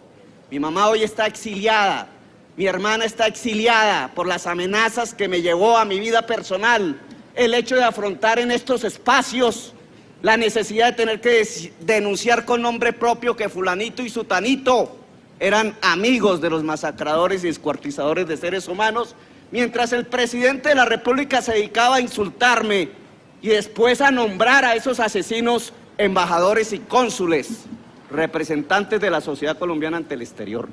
Mi mamá hoy está exiliada, mi hermana está exiliada por las amenazas que me llevó a mi vida personal. El hecho de afrontar en estos espacios la necesidad de tener que denunciar con nombre propio que fulanito y sutanito eran amigos de los masacradores y descuartizadores de seres humanos, mientras el presidente de la República se dedicaba a insultarme y después a nombrar a esos asesinos embajadores y cónsules, representantes de la sociedad colombiana ante el exterior.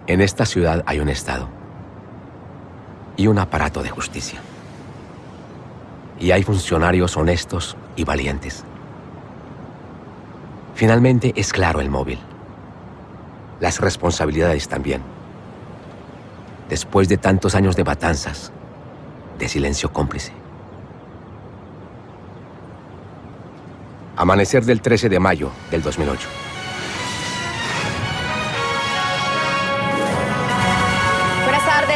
En esta ciudad hay un Estado y un aparato de justicia. Y hay funcionarios honestos y valientes. Finalmente es claro el móvil. Las responsabilidades también. Después de tantos años de matanzas, de silencio cómplice. Amanecer del 13 de mayo del 2008.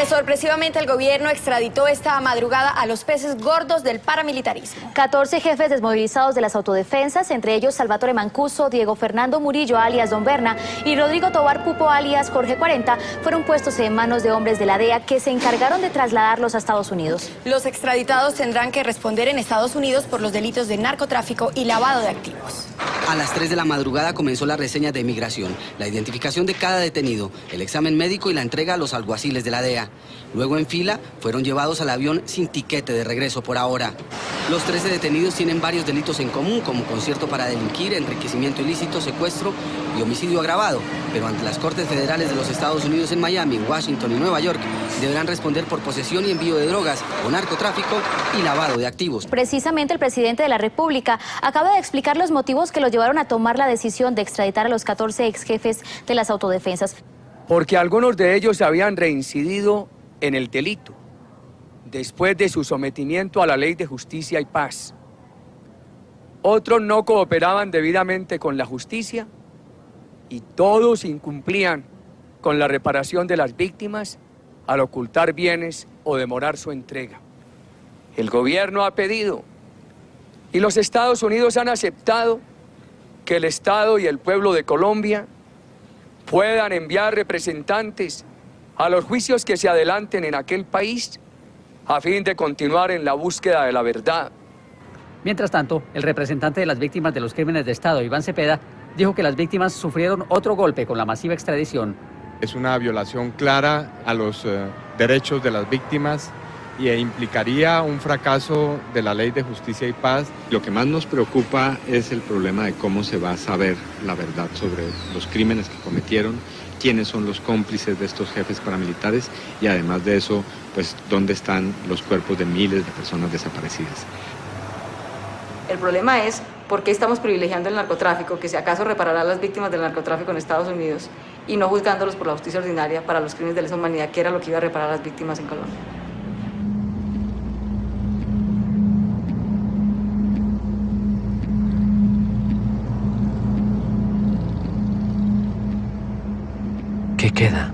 Sorpresivamente, el gobierno extraditó esta madrugada a los peces gordos del paramilitarismo. 14 jefes desmovilizados de las autodefensas, entre ellos Salvatore Mancuso, Diego Fernando Murillo, alias Don Berna, y Rodrigo Tobar Pupo, alias Jorge 40, fueron puestos en manos de hombres de la DEA que se encargaron de trasladarlos a Estados Unidos. Los extraditados tendrán que responder en Estados Unidos por los delitos de narcotráfico y lavado de activos. A las 3 de la madrugada comenzó la reseña de migración, la identificación de cada detenido, el examen médico y la entrega a los alguaciles de la DEA. Luego, en fila, fueron llevados al avión sin tiquete de regreso por ahora. Los 13 detenidos tienen varios delitos en común, como concierto para delinquir, enriquecimiento ilícito, secuestro y homicidio agravado. Pero ante las Cortes Federales de los Estados Unidos en Miami, Washington y Nueva York, deberán responder por posesión y envío de drogas o narcotráfico y lavado de activos. Precisamente el presidente de la República acaba de explicar los motivos que lo llevaron a tomar la decisión de extraditar a los 14 ex jefes de las autodefensas. Porque algunos de ellos habían reincidido en el delito, después de su sometimiento a la ley de justicia y paz. otros no cooperaban debidamente con la justicia y todos incumplían con la reparación de las víctimas al ocultar bienes o demorar su entrega. El gobierno ha pedido y los Estados Unidos han aceptado que el Estado y el pueblo de Colombia puedan enviar representantes a los juicios que se adelanten en aquel país a fin de continuar en la búsqueda de la verdad. Mientras tanto, el representante de las víctimas de los crímenes de Estado, Iván Cepeda, dijo que las víctimas sufrieron otro golpe con la masiva extradición. Es una violación clara a los derechos de las víctimas e implicaría un fracaso de la Ley de Justicia y Paz. Lo que más nos preocupa es el problema de cómo se va a saber la verdad sobre los crímenes que cometieron, quiénes son los cómplices de estos jefes paramilitares y además de eso, pues dónde están los cuerpos de miles de personas desaparecidas. El problema es por qué estamos privilegiando el narcotráfico, que si acaso reparará a las víctimas del narcotráfico en Estados Unidos y no juzgándolos por la justicia ordinaria para los crímenes de lesa humanidad, que era lo que iba a reparar a las víctimas en Colombia. ¿Qué queda?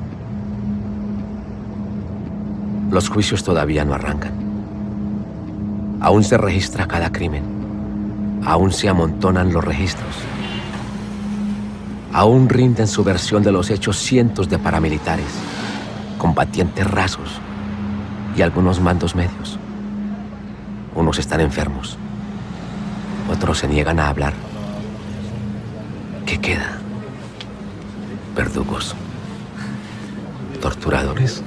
Los juicios todavía no arrancan. Aún se registra cada crimen. Aún se amontonan los registros. Aún rinden su versión de los hechos cientos de paramilitares, combatientes rasos y algunos mandos medios. Unos están enfermos, otros se niegan a hablar. ¿Qué queda? Verdugos, torturadores,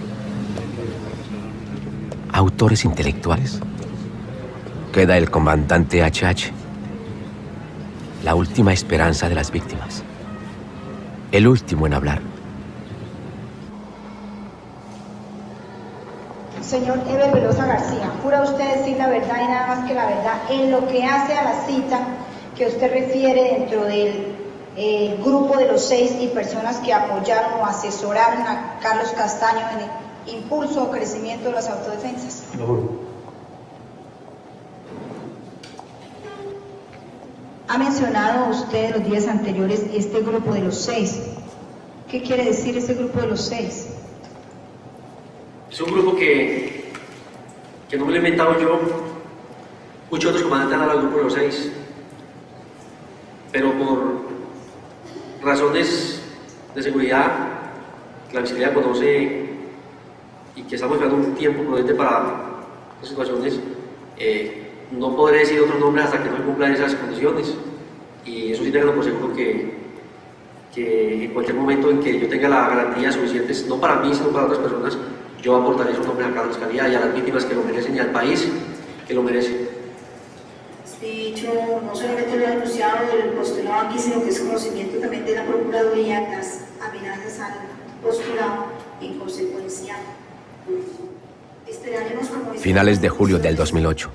autores intelectuales. Queda el comandante HH, la última esperanza de las víctimas, el último en hablar. Señor Eber Velosa García, ¿jura usted decir la verdad y nada más que la verdad en lo que hace a la cita que usted refiere dentro del grupo de los 6 y personas que apoyaron o asesoraron a Carlos Castaño en el impulso o crecimiento de las autodefensas? Lo juro. Ha mencionado usted los días anteriores este grupo de los 6. ¿Qué quiere decir ese grupo de los 6? Es un grupo que no me lo he inventado yo. Muchos otros comandantes han hablado del grupo de los 6. Pero por razones de seguridad, que la Fiscalía conoce y que estamos esperando un tiempo prudente para las situaciones, no podré decir otros nombres hasta que no se cumplan esas condiciones. Y eso sí tenganlo por seguro que en cualquier momento en que yo tenga la garantía suficiente, no para mí, sino para otras personas, yo aportaré esos nombres a la Fiscalía y a las víctimas que lo merecen y al país que lo merece. Este hecho no solamente lo ha denunciado el postulado aquí, sino que es conocimiento también de la Procuraduría, las amenazas al postulado en consecuencia. Esperaremos como... Finales de julio del 2008.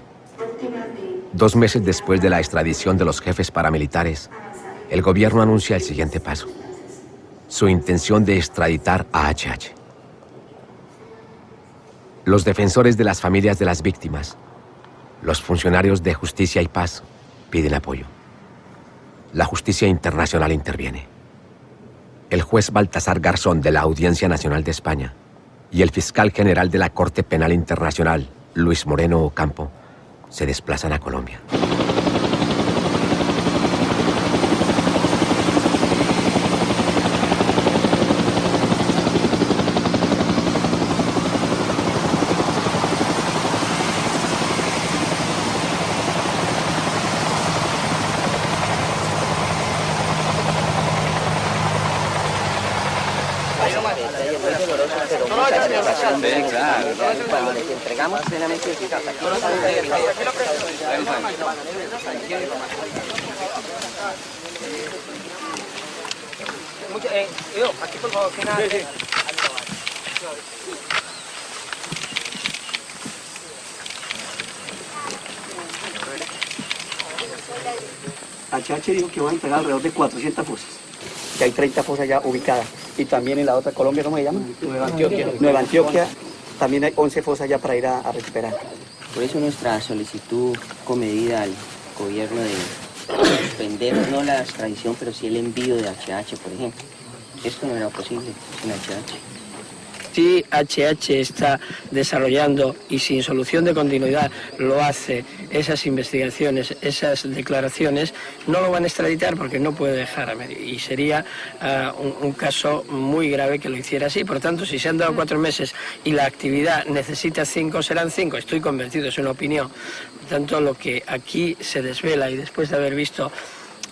2 meses después de la extradición de los jefes paramilitares, el gobierno anuncia el siguiente paso: su intención de extraditar a HH. Los defensores de las familias de las víctimas, los funcionarios de Justicia y Paz, piden apoyo. La justicia internacional interviene. El juez Baltasar Garzón de la Audiencia Nacional de España y el fiscal general de la Corte Penal Internacional, Luis Moreno Ocampo, se desplazan a Colombia. Entregamos plenamente aquí por favor, que nada. HH dijo que van a entregar alrededor de 400 fosas. Que hay 30 fosas ya ubicadas. Y también en la otra Colombia, ¿cómo se llama? Nueva Antioquia. Nueva Antioquia, también hay 11 fosas ya para ir a recuperar. Por eso nuestra solicitud comedida al gobierno suspender no la extradición, pero sí el envío de HH, por ejemplo. Esto no era posible sin HH. Si HH está desarrollando y sin solución de continuidad lo hace, esas investigaciones, esas declaraciones, no lo van a extraditar porque no puede dejar a medio. Y sería un caso muy grave que lo hiciera así. Por tanto, si se han dado 4 meses y la actividad necesita 5, serán 5. Estoy convencido, es una opinión. Por tanto, lo que aquí se desvela y después de haber visto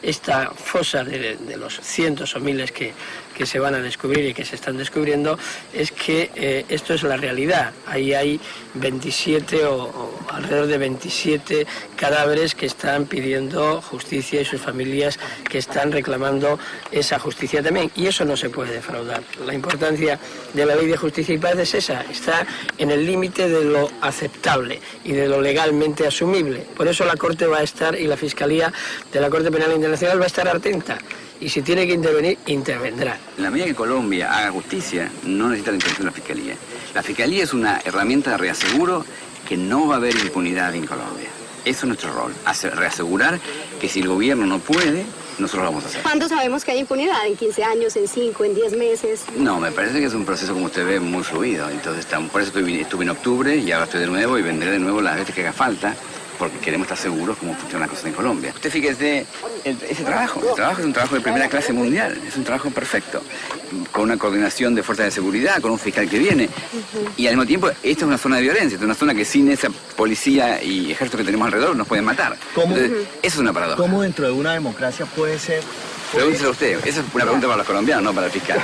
esta fosa de los cientos o miles que se van a descubrir y que se están descubriendo, es que esto es la realidad. Ahí hay 27 o alrededor de 27 cadáveres que están pidiendo justicia y sus familias que están reclamando esa justicia también. Y eso no se puede defraudar. La importancia de la ley de justicia y paz es esa, está en el límite de lo aceptable y de lo legalmente asumible. Por eso la Corte va a estar, y la Fiscalía de la Corte Penal Internacional va a estar atenta. Y si tiene que intervenir, intervendrá. En la medida que Colombia haga justicia, no necesita la intervención de la Fiscalía. La Fiscalía es una herramienta de reaseguro que no va a haber impunidad en Colombia. Eso es nuestro rol, reasegurar que si el gobierno no puede, nosotros lo vamos a hacer. ¿Cuándo sabemos que hay impunidad? ¿En 15 años, en 5, en 10 meses? No, me parece que es un proceso, como usted ve, muy fluido. Entonces, por eso estuve en octubre y ahora estoy de nuevo y vendré de nuevo las veces que haga falta, porque queremos estar seguros cómo funciona la cosa en Colombia. Usted fíjese, ese trabajo es un trabajo de primera clase mundial, es un trabajo perfecto, con una coordinación de fuerzas de seguridad, con un fiscal que viene, y al mismo tiempo esta es una zona de violencia, es una zona que sin esa policía y ejército que tenemos alrededor nos pueden matar. Entonces, eso es una paradoja. ¿Cómo dentro de una democracia puede ser? Pregúnteselo a usted, esa es una pregunta para los colombianos, no para el fiscal.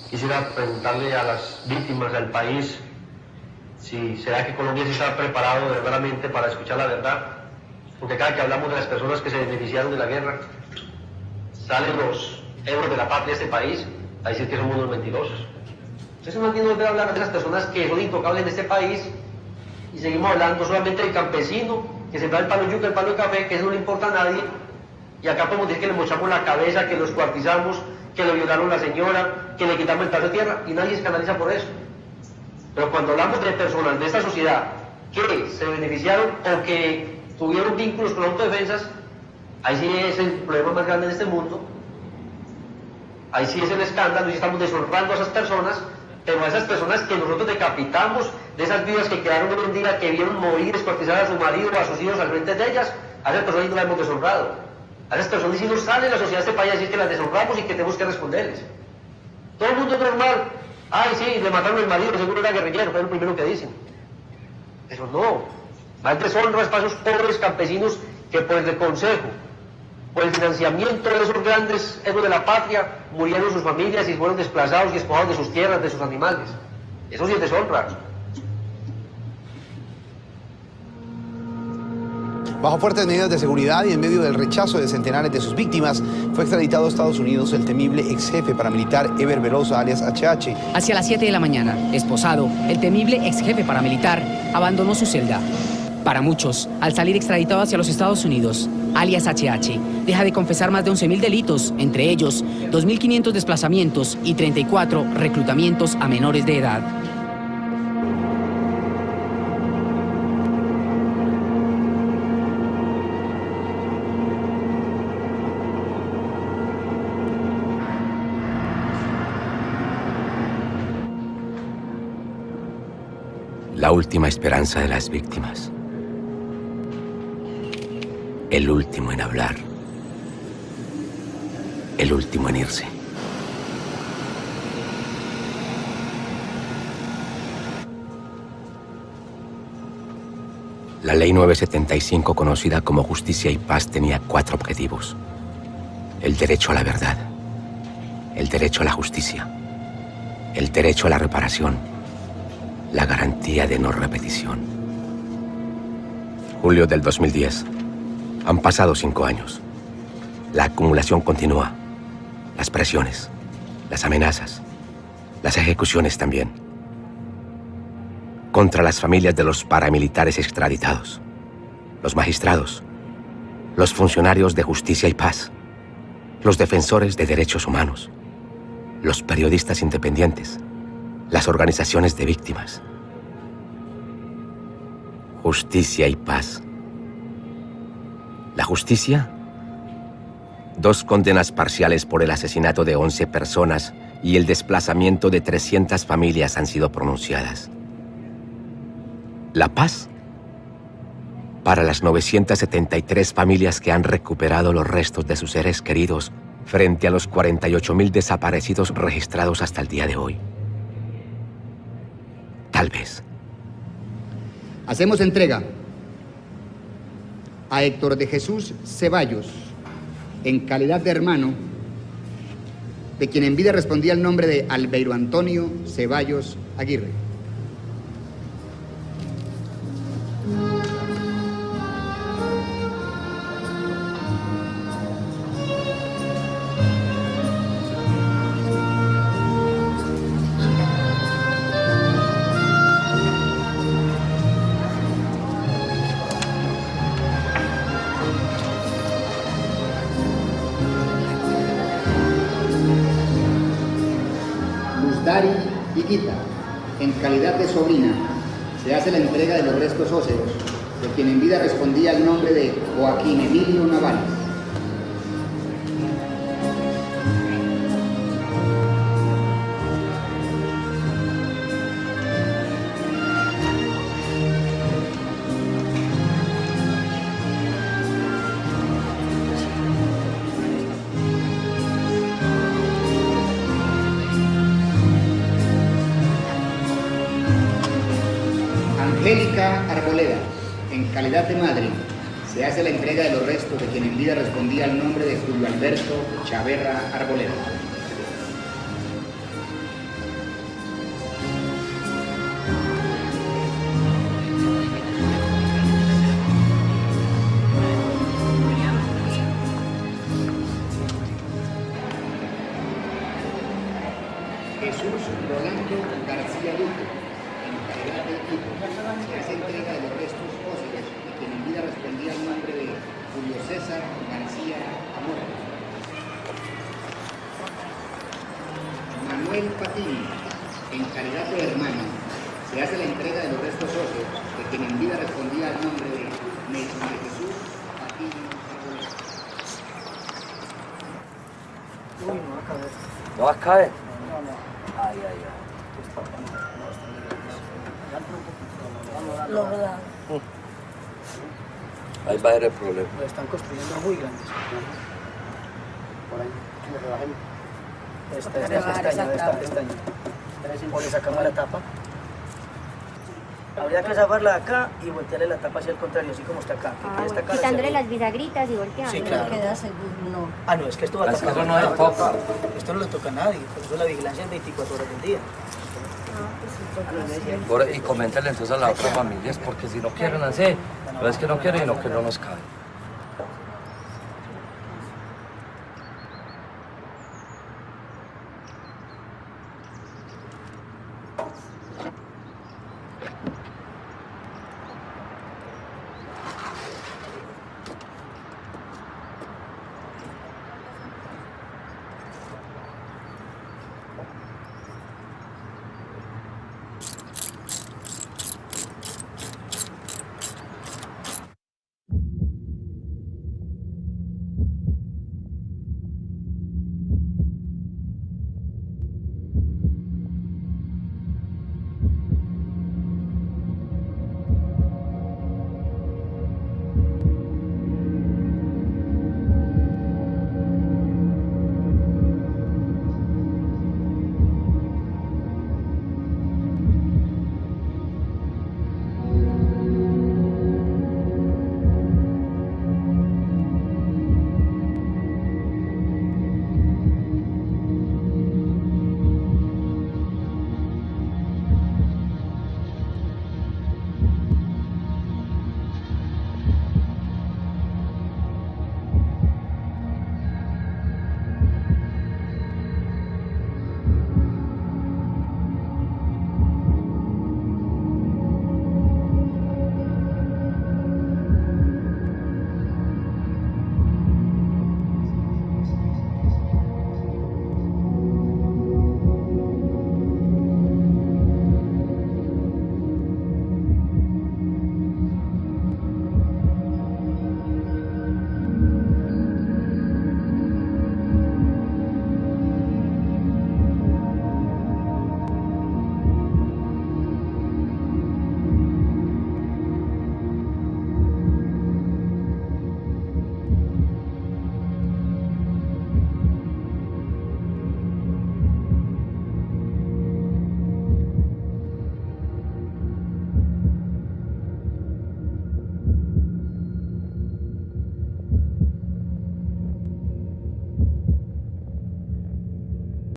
Quisiera preguntarle a las víctimas del país si será que Colombia sí está preparado verdaderamente para escuchar la verdad, porque cada que hablamos de las personas que se beneficiaron de la guerra, salen los héroes de la patria de este país a decir que somos unos mentirosos. Entonces no entiendo volver a hablar de las personas que son intocables en este país y seguimos hablando solamente del campesino que se da el palo de yuca, el palo de café, que eso no le importa a nadie, y acá podemos decir que le mochamos la cabeza, que los cuartizamos, que lo violaron la señora, que le quitamos el pedazo de tierra, y nadie se escandaliza por eso. Pero cuando hablamos de personas de esta sociedad que se beneficiaron o que tuvieron vínculos con autodefensas, ahí sí es el problema más grande de este mundo, ahí sí es el escándalo, y estamos deshonrando a esas personas, pero a esas personas que nosotros decapitamos, de esas vidas que quedaron de mentira, que vieron morir, descuartizar a su marido o a sus hijos al frente de ellas, a esas personas no las hemos deshonrado. A esas personas sí nos sale la sociedad de este país a decir que las deshonramos y que tenemos que responderles. Todo el mundo es normal. Ay, sí, le mataron el marido, seguro era guerrillero, fue lo primero que dicen. Pero no. Más deshonras para esos pobres campesinos que por el consejo, por el financiamiento de esos grandes héroes de la patria, murieron sus familias y fueron desplazados y despojados de sus tierras, de sus animales. Eso sí es deshonra. Bajo fuertes medidas de seguridad y en medio del rechazo de centenares de sus víctimas, fue extraditado a Estados Unidos el temible ex jefe paramilitar Eber Velosa, alias HH. Hacia las 7 de la mañana, esposado, el temible ex jefe paramilitar abandonó su celda. Para muchos, al salir extraditado hacia los Estados Unidos, alias HH, deja de confesar más de 11.000 delitos, entre ellos 2.500 desplazamientos y 34 reclutamientos a menores de edad. La última esperanza de las víctimas. El último en hablar. El último en irse. La Ley 975, conocida como Justicia y Paz, tenía 4 objetivos. El derecho a la verdad, el derecho a la justicia, el derecho a la reparación, la garantía de no repetición. Julio del 2010. Han pasado 5 años. La acumulación continúa. Las presiones, las amenazas, las ejecuciones también. contra las familias de los paramilitares extraditados, los magistrados, los funcionarios de justicia y paz, los defensores de derechos humanos, los periodistas independientes, las organizaciones de víctimas. Justicia y paz. La justicia, 2 condenas parciales por el asesinato de 11 personas y el desplazamiento de 300 familias han sido pronunciadas. La paz, para las 973 familias que han recuperado los restos de sus seres queridos frente a los 48.000 desaparecidos registrados hasta el día de hoy. Tal vez. Hacemos entrega a Héctor de Jesús Ceballos, en calidad de hermano, de quien en vida respondía el nombre de Albeiro Antonio Ceballos Aguirre. Dari Iquita, en calidad de sobrina, se hace la entrega de los restos óseos de quien en vida respondía el nombre de Joaquín Emilio Navales. Angélica Arboleda, en calidad de madre, se hace la entrega de los restos de quien en vida respondía al nombre de Julio Alberto Chaverra Arboleda. Jesús Rolando García Duque, en calidad de equipo, se hace entrega de los restos óseos de quien en vida respondía al nombre de Julio César García Amor. Manuel Patiño, en calidad de hermano, se hace la entrega de los restos óseos de quien en vida respondía al nombre de María Jesús Patiño Arboleda. Uy, no va a caer. ¿No va a caer? No, no. Ay, ay, ay. Lo verdad. Ahí va a haber el problema. Lo están construyendo muy grandes. Por ahí, le rebajemos. Esta. O le sacamos la tapa. Habría que zafarla de acá y voltearle la tapa hacia el contrario, así como está acá. Quitándole las bisagritas y volteando. Sí, claro. No. Ah, no, es que esto va a tocar. Esto no le toca. Esto no le toca a nadie, por eso la vigilancia es 24 horas del día. Y coméntale entonces a las otras familias, porque si no quieren hacer, no es que no quieren y no que no nos cabe.